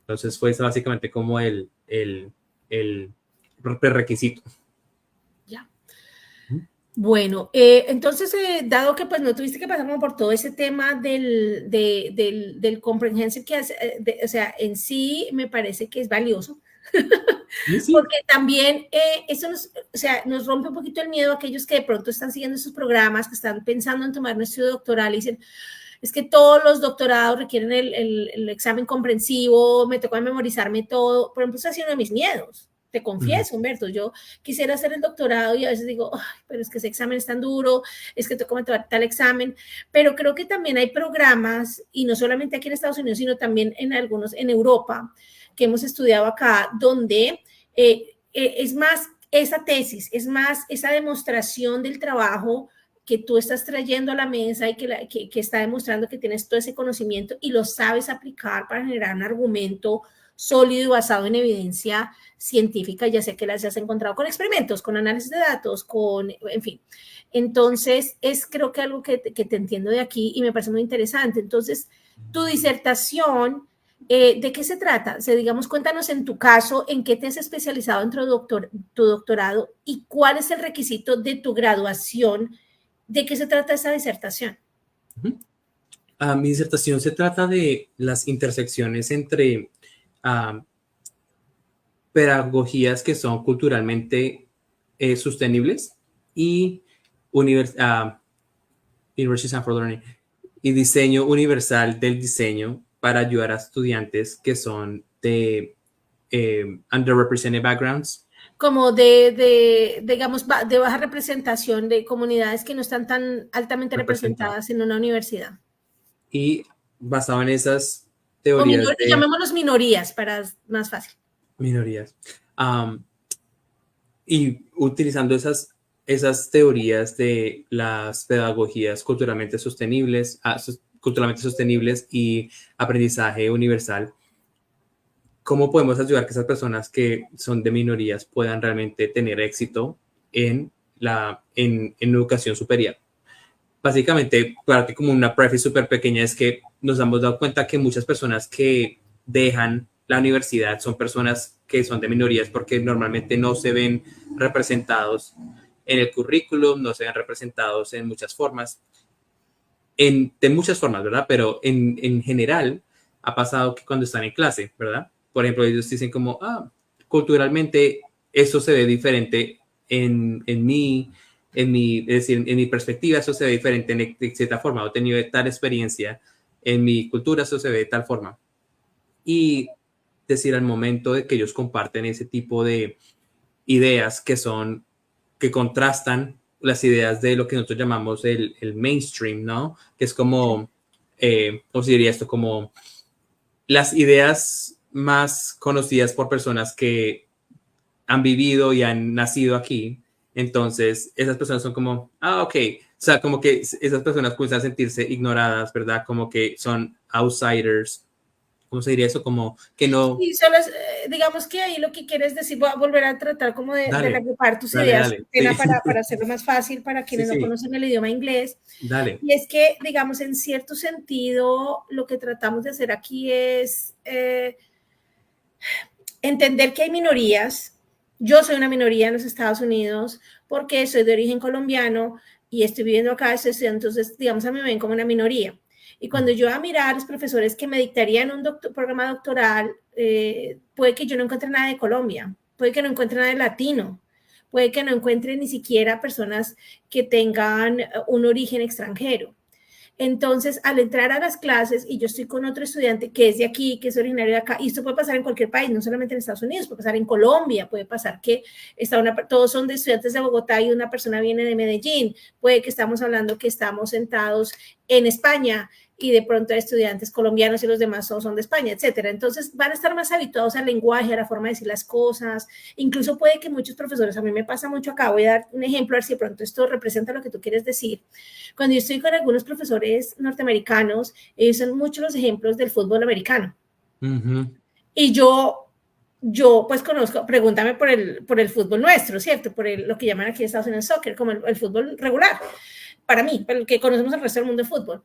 Entonces fue eso básicamente como el prerequisito. Ya. Bueno, entonces, dado que pues no tuviste que pasar como por todo ese tema del comprehensive, que hace, o sea, en sí me parece que es valioso, Sí, sí. porque también eso nos, o sea, nos rompe un poquito el miedo a aquellos que de pronto están siguiendo esos programas, que están pensando en tomar un estudio doctoral y dicen, es que todos los doctorados requieren el examen comprensivo, me tocó memorizarme todo. Por ejemplo, ese ha sido uno de mis miedos. Te confieso, Humberto, yo quisiera hacer el doctorado y a veces digo, ay, pero es que ese examen es tan duro, es que tengo que tomar tal examen, pero creo que también hay programas, y no solamente aquí en Estados Unidos, sino también en algunos en Europa, que hemos estudiado acá, donde es más esa tesis, es más esa demostración del trabajo que tú estás trayendo a la mesa y que está demostrando que tienes todo ese conocimiento y lo sabes aplicar para generar un argumento sólido y basado en evidencia científica, ya sé que las has encontrado con experimentos, con análisis de datos, en fin. Entonces, es creo que algo que te entiendo de aquí y me parece muy interesante. Entonces, tu disertación, ¿de qué se trata? O sea, digamos, cuéntanos en tu caso, en qué te has especializado dentro de tu doctorado y cuál es el requisito de tu graduación. ¿De qué se trata esa disertación? Mi disertación se trata de las intersecciones entre uh, pedagogías que son culturalmente sostenibles y University of Stanford Learning y diseño universal del diseño para ayudar a estudiantes que son de underrepresented backgrounds. Como digamos, de baja representación de comunidades que no están tan altamente representadas en una universidad. Y basado en esas O teorías de llamémoslos minorías para más fácil. minorías. Y utilizando esas teorías de las pedagogías culturalmente sostenibles y aprendizaje universal, ¿cómo podemos ayudar a que esas personas que son de minorías puedan realmente tener éxito en educación superior? Básicamente, para que como una preface súper pequeña, es que nos hemos dado cuenta que muchas personas que dejan la universidad son personas que son de minorías porque normalmente no se ven representados en el currículum, no se ven representados en muchas formas, de muchas formas, ¿verdad? Pero en general ha pasado que cuando están en clase, ¿verdad? Por ejemplo, ellos dicen como, culturalmente eso se ve diferente en mí, es decir, en mi perspectiva eso se ve diferente de cierta forma, he tenido tal experiencia, en mi cultura eso se ve de tal forma. Y decir al momento de que ellos comparten ese tipo de ideas que contrastan las ideas de lo que nosotros llamamos el mainstream, ¿no? Que es como, ¿cómo se diría esto? Como las ideas más conocidas por personas que han vivido y han nacido aquí. Entonces, esas personas son como, ok. O sea, como que esas personas comienzan a sentirse ignoradas, ¿verdad? Como que son outsiders. ¿Cómo se diría eso? Como que no. Y solo digamos que ahí lo que quieres decir, voy a volver a tratar como de Dale, reagrupar tus dale, ideas, dale. Sí, para hacerlo más fácil para sí, quienes no sí. conocen el idioma inglés. Dale. Y es que, digamos, en cierto sentido, lo que tratamos de hacer aquí es entender que hay minorías. Yo soy una minoría en los Estados Unidos porque soy de origen colombiano y estoy viviendo acá, entonces, digamos, a mí me ven como una minoría. Y cuando yo voy a mirar a los profesores que me dictarían un programa doctoral, puede que yo no encuentre nada de Colombia, puede que no encuentre nada de latino, puede que no encuentre ni siquiera personas que tengan un origen extranjero. Entonces, al entrar a las clases y yo estoy con otro estudiante que es de aquí, que es originario de acá, y esto puede pasar en cualquier país, no solamente en Estados Unidos, puede pasar en Colombia, puede pasar que todos son de estudiantes de Bogotá y una persona viene de Medellín, puede que estamos hablando que estamos sentados en España y de pronto hay estudiantes colombianos y los demás son de España, etcétera. Entonces van a estar más habituados al lenguaje, a la forma de decir las cosas. Incluso puede que muchos profesores, a mí me pasa mucho acá, voy a dar un ejemplo, a ver si de pronto esto representa lo que tú quieres decir. Cuando yo estoy con algunos profesores norteamericanos, ellos son muchos los ejemplos del fútbol americano. Y yo pues conozco, pregúntame por el fútbol nuestro, ¿cierto? Por lo que llaman aquí en Estados Unidos soccer, como el fútbol regular, para mí, para el que conocemos el resto del mundo de fútbol.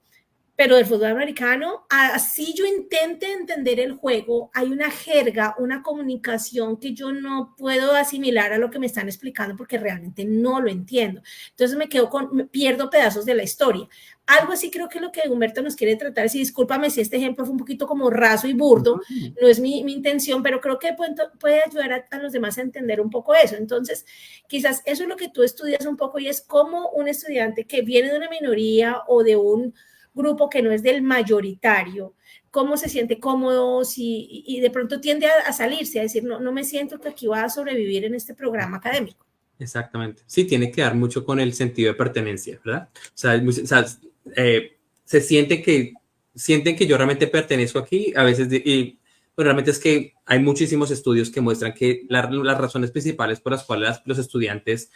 Pero del fútbol americano, así yo intente entender el juego, hay una jerga, una comunicación que yo no puedo asimilar a lo que me están explicando porque realmente no lo entiendo. Entonces me pierdo pedazos de la historia. Algo así creo que es lo que Humberto nos quiere tratar. Sí, discúlpame si este ejemplo fue un poquito como raso y burdo, no es mi intención, pero creo que puede ayudar a los demás a entender un poco eso. Entonces, quizás eso es lo que tú estudias un poco y es como un estudiante que viene de una minoría o de un grupo que no es del mayoritario, cómo se siente cómodo y de pronto tiende a salirse, a decir, no me siento que aquí va a sobrevivir en este programa académico. Exactamente. Sí, tiene que dar mucho con el sentido de pertenencia, ¿verdad? Se sienten que yo realmente pertenezco aquí, a veces, y pues realmente es que hay muchísimos estudios que muestran que las razones principales por las cuales los estudiantes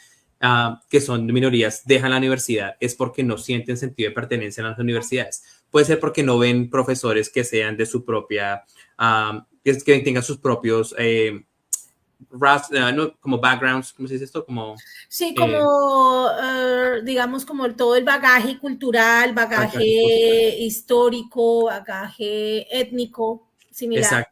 que son de minorías dejan la universidad es porque no sienten sentido de pertenencia en las universidades. Puede ser porque no ven profesores que sean de su propia, que tengan sus propios no, como backgrounds, ¿cómo se dice esto? Sí, como, digamos, como todo el bagaje cultural, bagaje histórico, bagaje étnico, similar. Exacto.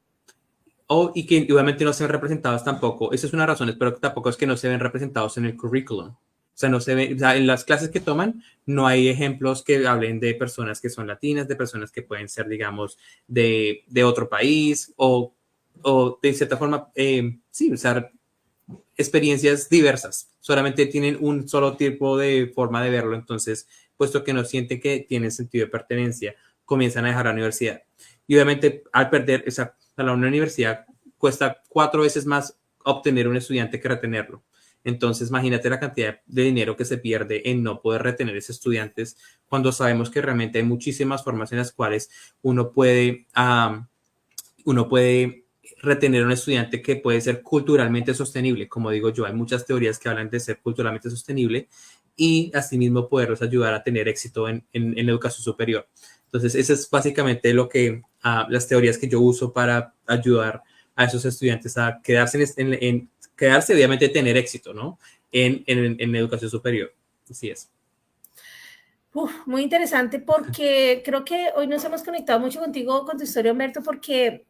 Y que obviamente no se ven representados tampoco. Esa es una razón, pero tampoco es que no se ven representados en el currículum. O sea, no se ve, o sea, en las clases que toman no hay ejemplos que hablen de personas que son latinas, de personas que pueden ser, digamos, de otro país o de cierta forma, sí, usar experiencias diversas. Solamente tienen un solo tipo de forma de verlo. Entonces, puesto que no sienten que tienen sentido de pertenencia, comienzan a dejar la universidad. Y obviamente, al perder la universidad, cuesta 4 veces más obtener un estudiante que retenerlo. Entonces, imagínate la cantidad de dinero que se pierde en no poder retener a esos estudiantes cuando sabemos que realmente hay muchísimas formas en las cuales uno puede retener a un estudiante que puede ser culturalmente sostenible. Como digo yo, hay muchas teorías que hablan de ser culturalmente sostenible y asimismo poderlos ayudar a tener éxito en la educación superior. Entonces, eso es básicamente lo que las teorías que yo uso para ayudar a esos estudiantes a quedarse quedarse, obviamente, tener éxito, ¿no? En la educación superior. Así es. Muy interesante porque creo que hoy nos hemos conectado mucho contigo, con tu historia, Humberto, porque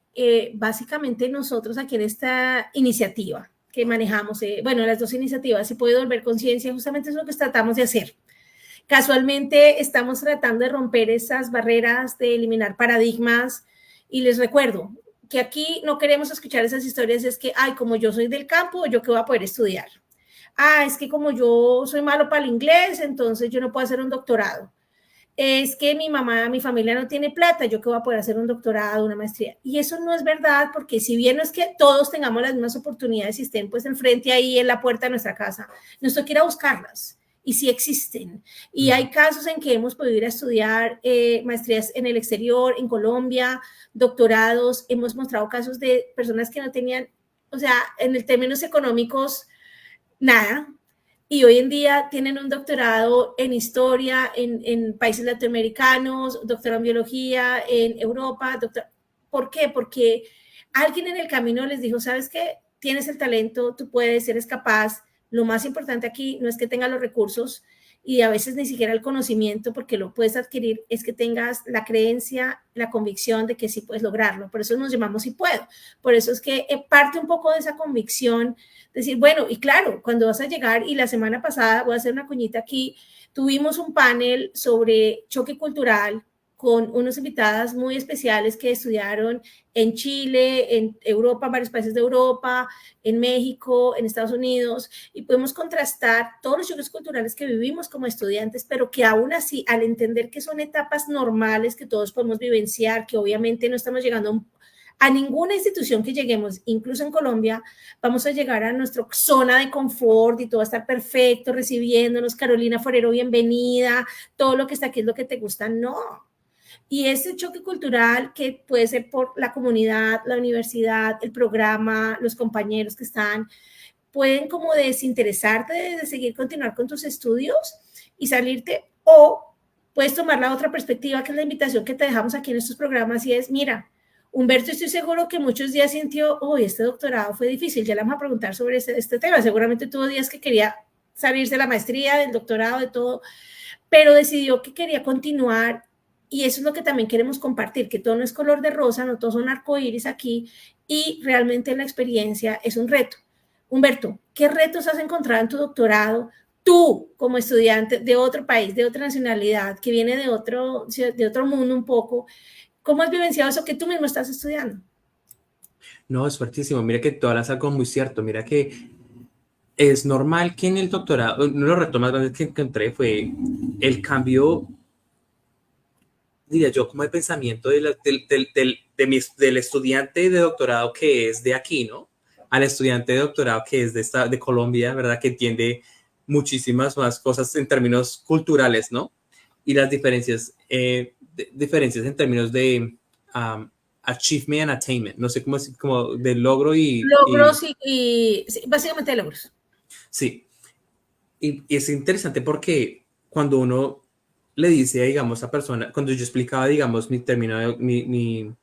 básicamente nosotros aquí en esta iniciativa que manejamos, bueno, las dos iniciativas, Se puede volver conciencia, justamente es lo que tratamos de hacer. Casualmente estamos tratando de romper esas barreras, de eliminar paradigmas y les recuerdo que aquí no queremos escuchar esas historias, es que, ay, como yo soy del campo, yo qué voy a poder estudiar. Es que como yo soy malo para el inglés, entonces yo no puedo hacer un doctorado. Es que mi familia no tiene plata, yo qué voy a poder hacer un doctorado, una maestría. Y eso no es verdad, porque si bien no es que todos tengamos las mismas oportunidades y estén pues enfrente ahí en la puerta de nuestra casa, nos toca ir a buscarlas. Y sí existen. Y hay casos en que hemos podido ir a estudiar maestrías en el exterior, en Colombia, doctorados. Hemos mostrado casos de personas que no tenían, o sea, en términos económicos, nada, y hoy en día tienen un doctorado en historia en países latinoamericanos, doctorado en biología en Europa. ¿Por qué? Porque alguien en el camino les dijo, ¿sabes qué? Tienes el talento, tú puedes, eres capaz. Lo más importante aquí no es que tengas los recursos y a veces ni siquiera el conocimiento, porque lo puedes adquirir, es que tengas la creencia, la convicción de que sí puedes lograrlo. Por eso nos llamamos Sí Puedo. Por eso es que parte un poco de esa convicción, decir, bueno, y claro, cuando vas a llegar, y la semana pasada, voy a hacer una cuñita aquí, tuvimos un panel sobre choque cultural con unas invitadas muy especiales que estudiaron en Chile, en Europa, en varios países de Europa, en México, en Estados Unidos, y podemos contrastar todos los choques culturales que vivimos como estudiantes, pero que aún así, al entender que son etapas normales que todos podemos vivenciar, que obviamente no estamos llegando a ninguna institución que lleguemos, incluso en Colombia, vamos a llegar a nuestra zona de confort y todo va a estar perfecto, recibiéndonos, Carolina Forero, bienvenida, todo lo que está aquí es lo que te gusta. No, Y ese choque cultural que puede ser por la comunidad, la universidad, el programa, los compañeros que están, pueden como desinteresarte de seguir continuar con tus estudios y salirte, o puedes tomar la otra perspectiva, que es la invitación que te dejamos aquí en estos programas, y es, mira, Humberto, estoy seguro que muchos días sintió, oh, este doctorado fue difícil, ya le vamos a preguntar sobre este tema, seguramente tuvo días que quería salirse de la maestría, del doctorado, de todo, pero decidió que quería continuar, y eso es lo que también queremos compartir, que todo no es color de rosa, no todos son arcoíris aquí, y realmente la experiencia es un reto. Humberto, ¿qué retos has encontrado en tu doctorado? Tú, como estudiante de otro país, de otra nacionalidad, que viene de otro mundo un poco, ¿cómo has vivenciado eso que tú mismo estás estudiando? No, es fuertísimo. Mira que tú hablas algo muy cierto. Mira que es normal que en el doctorado, uno de los retos más grandes que encontré fue el cambio, diría yo, como el pensamiento del estudiante de doctorado que es de aquí, ¿no? Al estudiante de doctorado que es de Colombia, ¿verdad? Que entiende muchísimas más cosas en términos culturales, ¿no? Y las diferencias en términos de achievement and attainment, no sé cómo es, como de logro Logros y sí, básicamente logros. Sí, y es interesante porque cuando uno le dice, digamos, a persona, cuando yo explicaba, digamos, mi término, mi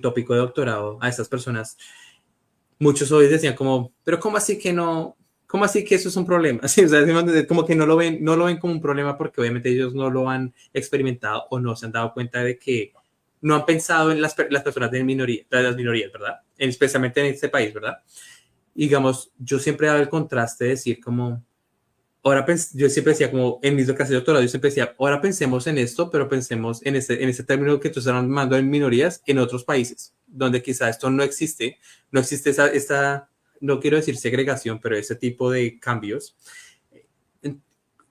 tópico de doctorado a estas personas, muchos hoy decían como, pero ¿cómo así que no? ¿Cómo así que eso es un problema? Así, o sea, como que no lo ven como un problema porque obviamente ellos no lo han experimentado o no se han dado cuenta de que no han pensado en las personas de minoría, de las minorías, ¿verdad? Especialmente en este país, ¿verdad? Y digamos, yo siempre he dado el contraste de decir como, yo siempre decía como, en mis clases de doctorado, yo siempre decía, ahora pensemos en esto, pero pensemos en este término que tú estás llamando en minorías en otros países, donde quizá esto no existe no quiero decir segregación, pero ese tipo de cambios.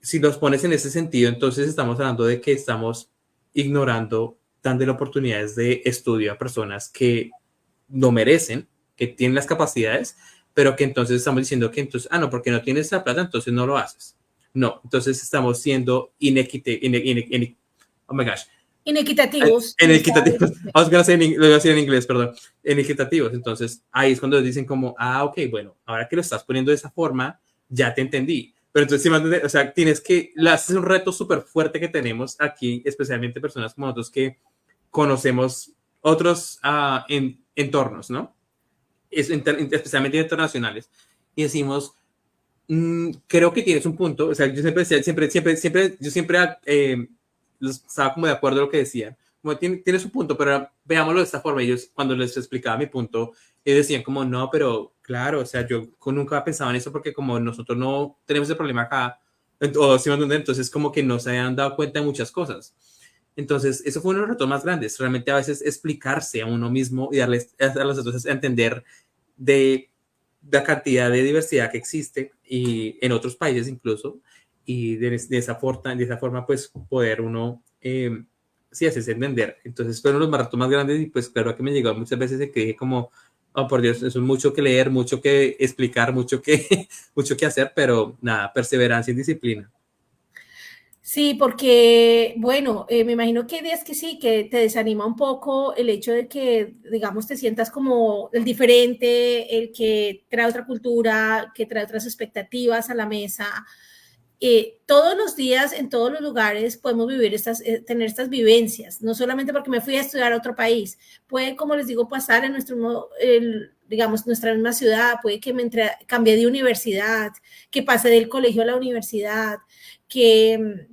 Si los pones en ese sentido, entonces estamos hablando de que estamos ignorando, dando oportunidades de estudio a personas que no merecen, que tienen las capacidades, pero que entonces estamos diciendo que entonces, no, porque no tienes esa plata, entonces no lo haces. No, entonces estamos siendo oh my gosh. Inequitativos. En equitativos, lo voy a decir en inglés, perdón, en equitativos. Entonces, ahí es cuando dicen como, ok, bueno, ahora que lo estás poniendo de esa forma, ya te entendí. Pero entonces, o sea, es un reto súper fuerte que tenemos aquí, especialmente personas como nosotros que conocemos otros entornos, ¿no? Especialmente internacionales. Y decimos, creo que tienes un punto. O sea, yo siempre decía, yo siempre estaba como de acuerdo a lo que decían. Como tienes un punto, pero veámoslo de esta forma. Ellos, cuando les explicaba mi punto, ellos decían como, no, pero claro, o sea, yo nunca pensaba en eso porque como nosotros no tenemos el problema acá, entonces como que no se habían dado cuenta de muchas cosas. Entonces, eso fue uno de los retos más grandes, realmente a veces explicarse a uno mismo y darles a los otros a entender de la cantidad de diversidad que existe y en otros países incluso, y de esa forma pues poder uno sí hacerse entender. Entonces fueron los retos más grandes y pues claro que me llegó muchas veces de que dije como, oh por Dios, eso es mucho que leer, mucho que explicar, mucho que hacer, pero nada, perseverancia y disciplina. Sí, porque, bueno, me imagino que hay días que sí, que te desanima un poco el hecho de que, digamos, te sientas como el diferente, el que trae otra cultura, que trae otras expectativas a la mesa. Todos los días, en todos los lugares, podemos vivir tener estas vivencias, no solamente porque me fui a estudiar a otro país, puede, como les digo, pasar en digamos, nuestra misma ciudad, puede que cambié de universidad, que pasé del colegio a la universidad, que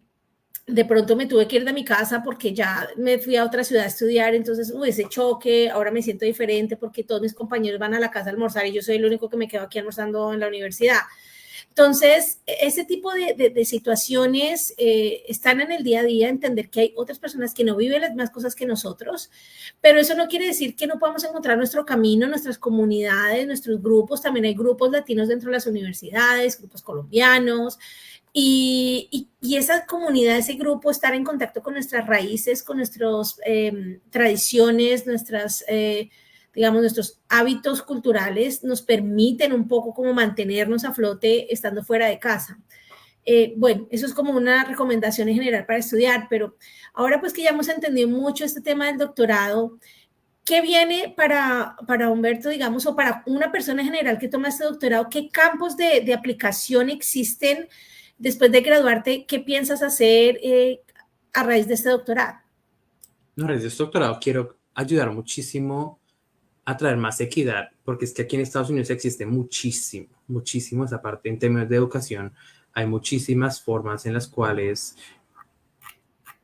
de pronto me tuve que ir de mi casa porque ya me fui a otra ciudad a estudiar, entonces, ese choque, ahora me siento diferente porque todos mis compañeros van a la casa a almorzar y yo soy el único que me quedo aquí almorzando en la universidad. Entonces, ese tipo de situaciones están en el día a día, entender que hay otras personas que no viven las mismas cosas que nosotros, pero eso no quiere decir que no podamos encontrar nuestro camino, nuestras comunidades, nuestros grupos. También hay grupos latinos dentro de las universidades, grupos colombianos, y esa comunidad, ese grupo, estar en contacto con nuestras raíces, con nuestras tradiciones, digamos, nuestros hábitos culturales nos permiten un poco como mantenernos a flote estando fuera de casa. Bueno, eso es como una recomendación en general para estudiar, pero ahora pues que ya hemos entendido mucho este tema del doctorado, ¿qué viene para Humberto, digamos, o para una persona en general que toma este doctorado? ¿Qué campos de aplicación existen después de graduarte? ¿Qué piensas hacer a raíz de este doctorado? No, desde este doctorado quiero ayudar muchísimo a traer más equidad, porque es que aquí en Estados Unidos existe muchísimo, muchísimo esa parte en términos de educación. Hay muchísimas formas en las cuales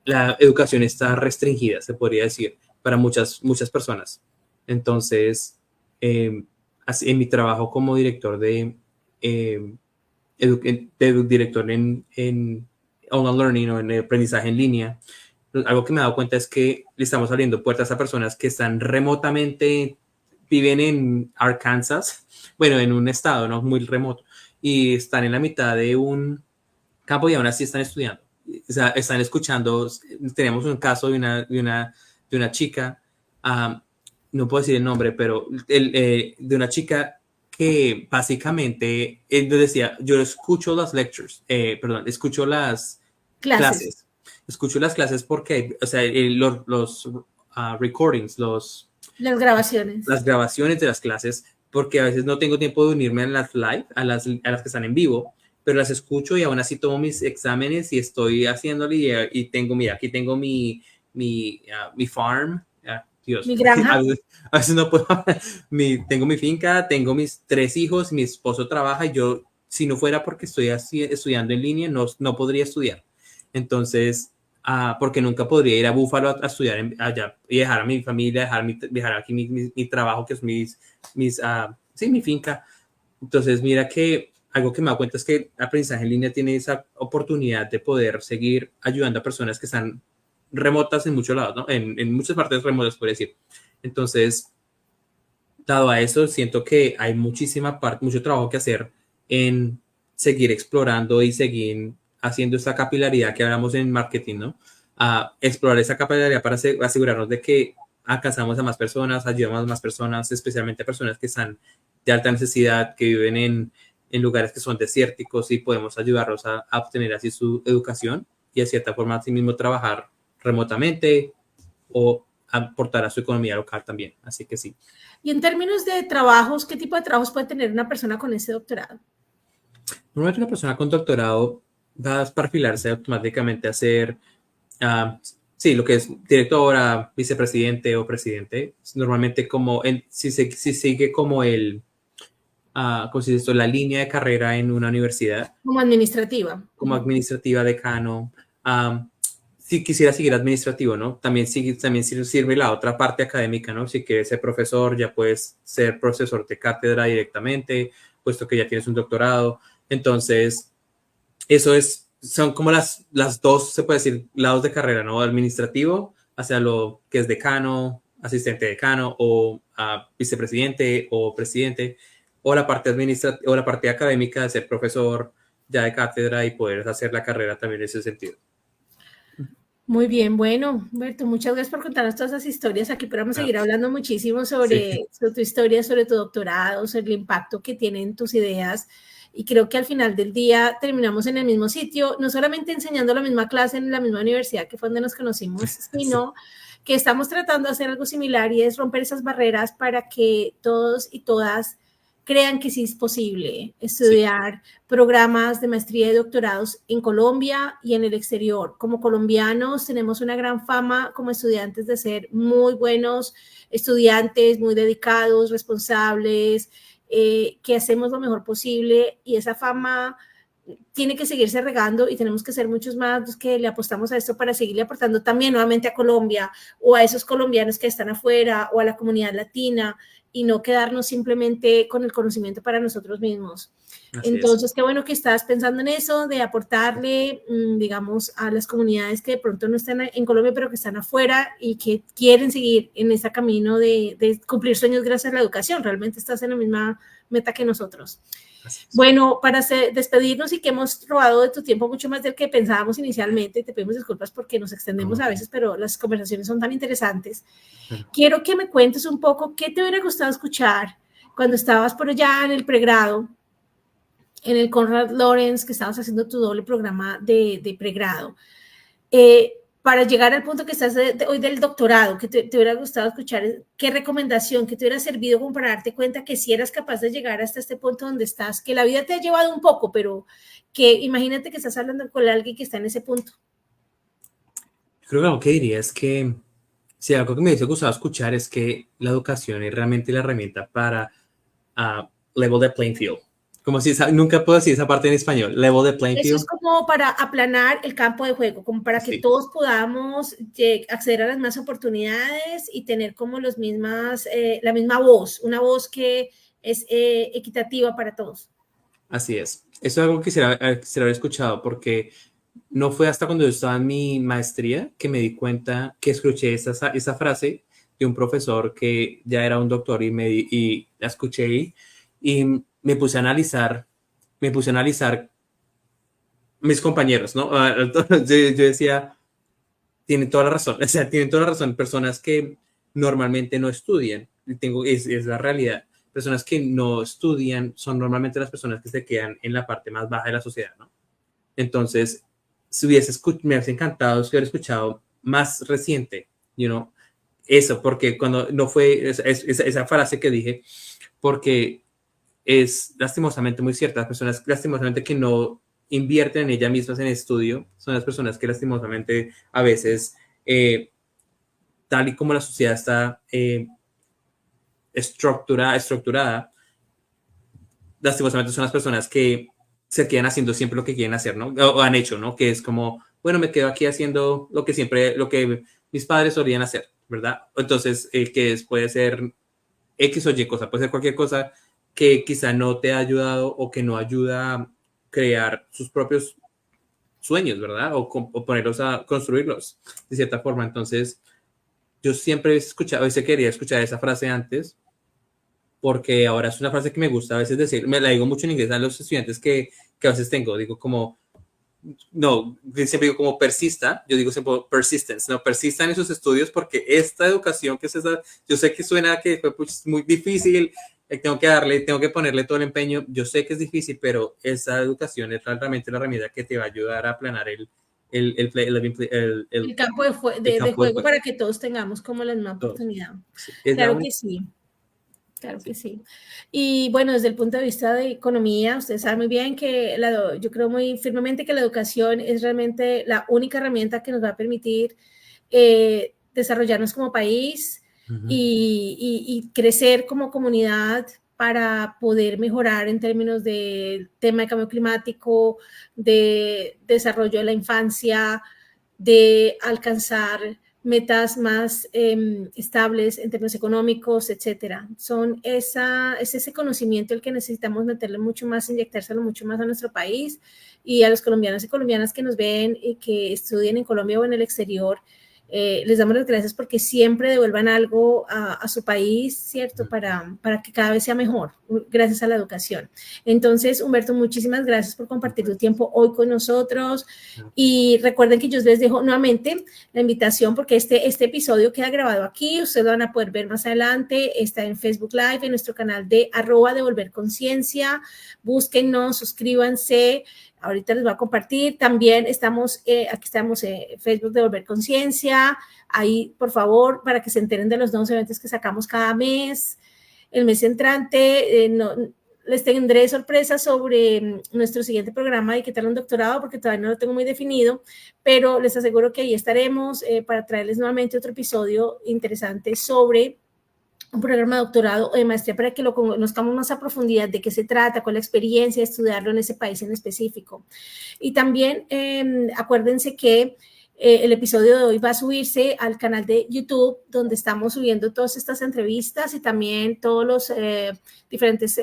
la educación está restringida, se podría decir, para muchas personas. Entonces, eh, en mi trabajo como director eh, director en online learning o en aprendizaje en línea, algo que me he dado cuenta es que le estamos abriendo puertas a personas que están remotamente, viven en Arkansas, bueno, en un estado no muy remoto, y están en la mitad de un campo y aún así están estudiando. O sea, están escuchando. Tenemos un caso de una chica, no puedo decir el nombre, pero de una chica que básicamente decía, yo escucho las lectures, perdón, escucho las Clases. clases. Escucho las clases porque, o sea, los recordings, Las grabaciones. las grabaciones de las clases, porque a veces no tengo tiempo de unirme a las live, a las que están en vivo, pero las escucho y aún así tomo mis exámenes y estoy haciéndole y tengo, mira, aquí tengo mi farm. Dios, Mi granja. a veces no puedo, tengo mi finca, tengo mis 3 hijos, mi esposo trabaja y yo, si no fuera porque estoy así, estudiando en línea, no podría estudiar. Entonces, porque nunca podría ir a Búfalo a estudiar allá y dejar a mi familia, dejar aquí mi trabajo, que es sí, mi finca. Entonces, mira que algo que me da cuenta es que el aprendizaje en línea tiene esa oportunidad de poder seguir ayudando a personas que están remotas en muchos lados, ¿no? En muchas partes remotas, por decir. Entonces, dado a eso, siento que hay mucho trabajo que hacer en seguir explorando y seguir haciendo esta capilaridad que hablamos en marketing, ¿no? A explorar esa capilaridad para asegurarnos de que alcanzamos a más personas, ayudamos a más personas, especialmente a personas que están de alta necesidad, que viven en lugares que son desérticos y podemos ayudarlos a obtener así su educación y de cierta forma así mismo trabajar remotamente o aportar a su economía local también. Así que sí. Y en términos de trabajos, ¿qué tipo de trabajos puede tener una persona con ese doctorado? Normalmente una persona con doctorado va a perfilarse automáticamente a ser, sí, lo que es directora, vicepresidente o presidente. Normalmente si sigue como ¿cómo se dice esto? La línea de carrera en una universidad, Como administrativa. como administrativa, decano. Si quisiera seguir administrativo, ¿no? También sirve la otra parte académica, ¿no? Si quieres ser profesor, ya puedes ser profesor de cátedra directamente, puesto que ya tienes un doctorado. Entonces, son como las dos, se puede decir, lados de carrera, ¿no? Administrativo, hacia lo que es decano, asistente decano, o vicepresidente o presidente, o la parte administrativa, o la parte académica de ser profesor ya de cátedra y poder hacer la carrera también en ese sentido. Muy bien, bueno, Berto, muchas gracias por contarnos todas esas historias. Aquí podemos seguir hablando muchísimo Sí. sobre tu historia, sobre tu doctorado, sobre el impacto que tienen tus ideas. Y creo que al final del día terminamos en el mismo sitio, no solamente enseñando la misma clase en la misma universidad que fue donde nos conocimos, sino que estamos tratando de hacer algo similar y es romper esas barreras para que todos y todas crean que sí es posible estudiar programas de maestría y doctorados en Colombia y en el exterior. Como colombianos tenemos una gran fama como estudiantes de ser muy buenos estudiantes, muy dedicados, responsables, que hacemos lo mejor posible y esa fama tiene que seguirse regando y tenemos que ser muchos más los que le apostamos a esto para seguirle aportando también nuevamente a Colombia o a esos colombianos que están afuera o a la comunidad latina y no quedarnos simplemente con el conocimiento para nosotros mismos. Entonces, qué bueno que estás pensando en eso, de aportarle, digamos, a las comunidades que de pronto no están en Colombia, pero que están afuera y que quieren seguir en ese camino de cumplir sueños gracias a la educación. Realmente estás en la misma meta que nosotros. Bueno, para despedirnos y que hemos robado de tu tiempo mucho más del que pensábamos inicialmente, te pedimos disculpas porque nos extendemos a veces, pero las conversaciones son tan interesantes. Quiero que me cuentes un poco qué te hubiera gustado escuchar cuando estabas por allá en el pregrado en el Conrad Lawrence, que estabas haciendo tu doble programa de pregrado. Para llegar al punto que estás hoy del doctorado, que te hubiera gustado escuchar, ¿qué recomendación que te hubiera servido como para darte cuenta que si eras capaz de llegar hasta este punto donde estás, que la vida te ha llevado un poco, pero que imagínate que estás hablando con alguien que está en ese punto? Creo que algo que diría es que, si algo que me hubiese gustado escuchar es que la educación es realmente la herramienta para level the playing field. Como si nunca puedo decir esa parte en español, level the playing Eso field. es como para aplanar el campo de juego, como para que Sí, todos podamos acceder a las mismas oportunidades y tener como los mismas, la misma voz, una voz que es equitativa para todos. así es. Eso es algo que quisiera haber escuchado porque no fue hasta cuando yo estaba en mi maestría que me di cuenta que escuché esa frase de un profesor que ya era un doctor y la escuché y me puse a analizar mis compañeros, ¿no? Yo decía, tienen toda la razón, o sea, tienen toda la razón, personas que normalmente no estudian, es la realidad, personas que no estudian son normalmente las personas que se quedan en la parte más baja de la sociedad, ¿no? Entonces, si me hubiese encantado si hubiera escuchado más reciente, you know, eso, porque cuando no fue esa frase que dije, porque es lastimosamente muy cierta. Las personas lastimosamente que no invierten en ellas mismas en estudio son las personas que lastimosamente a veces, tal y como la sociedad está estructurada, lastimosamente son las personas que se quedan haciendo siempre lo que quieren hacer, ¿no? O han hecho, ¿no? Que es como, bueno, me quedo aquí haciendo lo que mis padres solían hacer, ¿verdad? Entonces, que puede ser X o Y cosa, puede ser cualquier cosa que quizá no te ha ayudado o que no ayuda a crear sus propios sueños, ¿verdad? O ponerlos a construirlos de cierta forma. Entonces, yo siempre he escuchado, veces quería escuchar esa frase antes, porque ahora es una frase que me gusta a veces decir, me la digo mucho en inglés a los estudiantes que a veces tengo, digo como, no, siempre digo como persista, yo digo siempre persistence, no, persistan en sus estudios porque esta educación que es esa, yo sé que suena que fue pues, muy difícil, tengo que ponerle todo el empeño, yo sé que es difícil, pero esa educación es realmente la herramienta que te va a ayudar a aplanar El campo de campo de juego juego. para que todos tengamos como la misma Todos. oportunidad. Sí, es la Claro que única. sí. Claro Sí. que sí. Y bueno, desde el punto de vista de economía, usted sabe muy bien que yo creo muy firmemente que la educación es realmente la única herramienta que nos va a permitir desarrollarnos como país Uh-huh. y crecer como comunidad para poder mejorar en términos de tema de cambio climático, de desarrollo de la infancia, de alcanzar metas más estables en términos económicos, etcétera. Es ese conocimiento el que necesitamos meterle mucho más, inyectárselo mucho más a nuestro país y a los colombianos y colombianas que nos ven y que estudian en Colombia o en el exterior. Les damos las gracias porque siempre devuelvan algo a su país, ¿cierto? Para que cada vez sea mejor, gracias a la educación. Entonces, Humberto, muchísimas gracias por compartir tu tiempo hoy con nosotros. Y recuerden que yo les dejo nuevamente la invitación porque este episodio queda grabado aquí, ustedes lo van a poder ver más adelante, está en Facebook Live, en nuestro canal de @devolverconciencia, búsquennos, suscríbanse, ahorita les voy a compartir, también estamos, aquí estamos en Facebook Devolver Conciencia, ahí por favor, para que se enteren de los nuevos eventos que sacamos cada mes, el mes entrante, les tendré sorpresas sobre nuestro siguiente programa de qué tal un doctorado, porque todavía no lo tengo muy definido, pero les aseguro que ahí estaremos para traerles nuevamente otro episodio interesante sobre un programa de doctorado o de maestría para que lo conozcamos más a profundidad de qué se trata, cuál es la experiencia de estudiarlo en ese país en específico. Y también acuérdense que el episodio de hoy va a subirse al canal de YouTube, donde estamos subiendo todas estas entrevistas y también todos los diferentes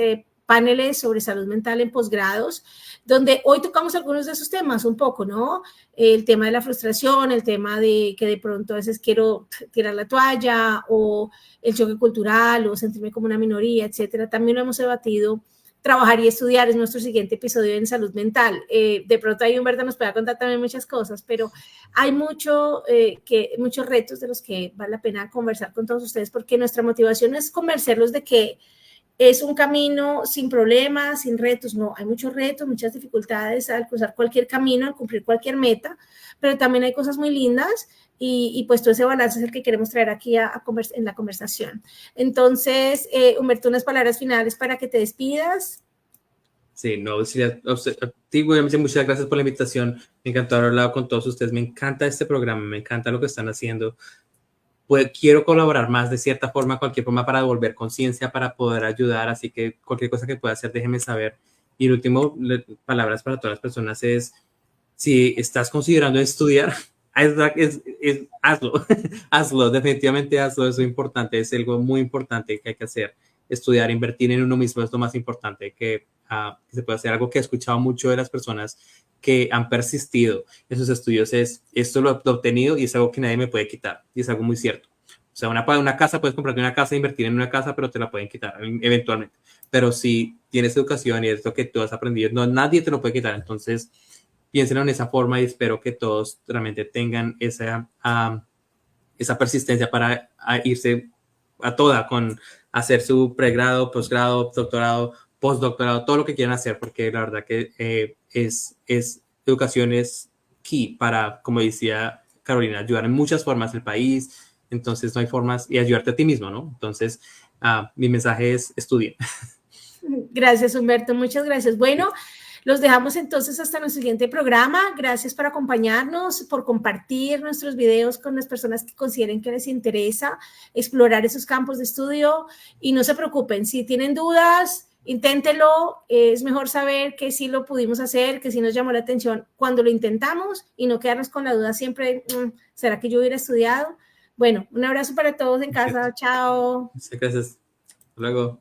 paneles sobre salud mental en posgrados, donde hoy tocamos algunos de esos temas un poco, ¿no? El tema de la frustración, el tema de que de pronto a veces quiero tirar la toalla o el choque cultural o sentirme como una minoría, etcétera. También lo hemos debatido. Trabajar y estudiar es nuestro siguiente episodio en salud mental. De pronto ahí Humberto nos puede contar también muchas cosas, pero hay muchos retos de los que vale la pena conversar con todos ustedes porque nuestra motivación es convencerlos de que es un camino sin problemas, sin retos, no, hay muchos retos, muchas dificultades al cruzar cualquier camino, al cumplir cualquier meta, pero también hay cosas muy lindas y pues todo ese balance es el que queremos traer aquí en la conversación. Entonces, Humberto, unas palabras finales para que te despidas. Sí, no, obviamente muchas gracias por la invitación. Me encantó haber hablado con todos ustedes. Me encanta este programa, me encanta lo que están haciendo. Pues, quiero colaborar más de cierta forma, cualquier forma para devolver conciencia, para poder ayudar. Así que cualquier cosa que pueda hacer, déjenme saber. Y el último, palabras para todas las personas es, si estás considerando estudiar, hazlo, hazlo, definitivamente hazlo, eso es importante, es algo muy importante que hay que hacer. Estudiar, invertir en uno mismo es lo más importante que se puede hacer. Algo que he escuchado mucho de las personas que han persistido en sus estudios es, esto lo he obtenido y es algo que nadie me puede quitar, y es algo muy cierto. O sea, una casa, puedes comprarte una casa, invertir en una casa, pero te la pueden quitar eventualmente. Pero si tienes educación y es lo que tú has aprendido, no, nadie te lo puede quitar. Entonces, piénsenlo en esa forma y espero que todos realmente tengan esa persistencia para irse a toda con hacer su pregrado, posgrado, doctorado, postdoctorado, todo lo que quieran hacer, porque la verdad que educación es key para, como decía Carolina, ayudar en muchas formas el país. Entonces no hay formas, y ayudarte a ti mismo, ¿no? Entonces, mi mensaje es estudien. Gracias, Humberto, muchas gracias. Bueno, los dejamos entonces hasta nuestro siguiente programa. Gracias por acompañarnos, por compartir nuestros videos con las personas que consideren que les interesa explorar esos campos de estudio. Y no se preocupen, si tienen dudas, inténtelo. Es mejor saber que sí lo pudimos hacer, que sí nos llamó la atención cuando lo intentamos y no quedarnos con la duda siempre, ¿será que yo hubiera estudiado? Bueno, un abrazo para todos en casa. Chao. Muchas gracias. Hasta luego.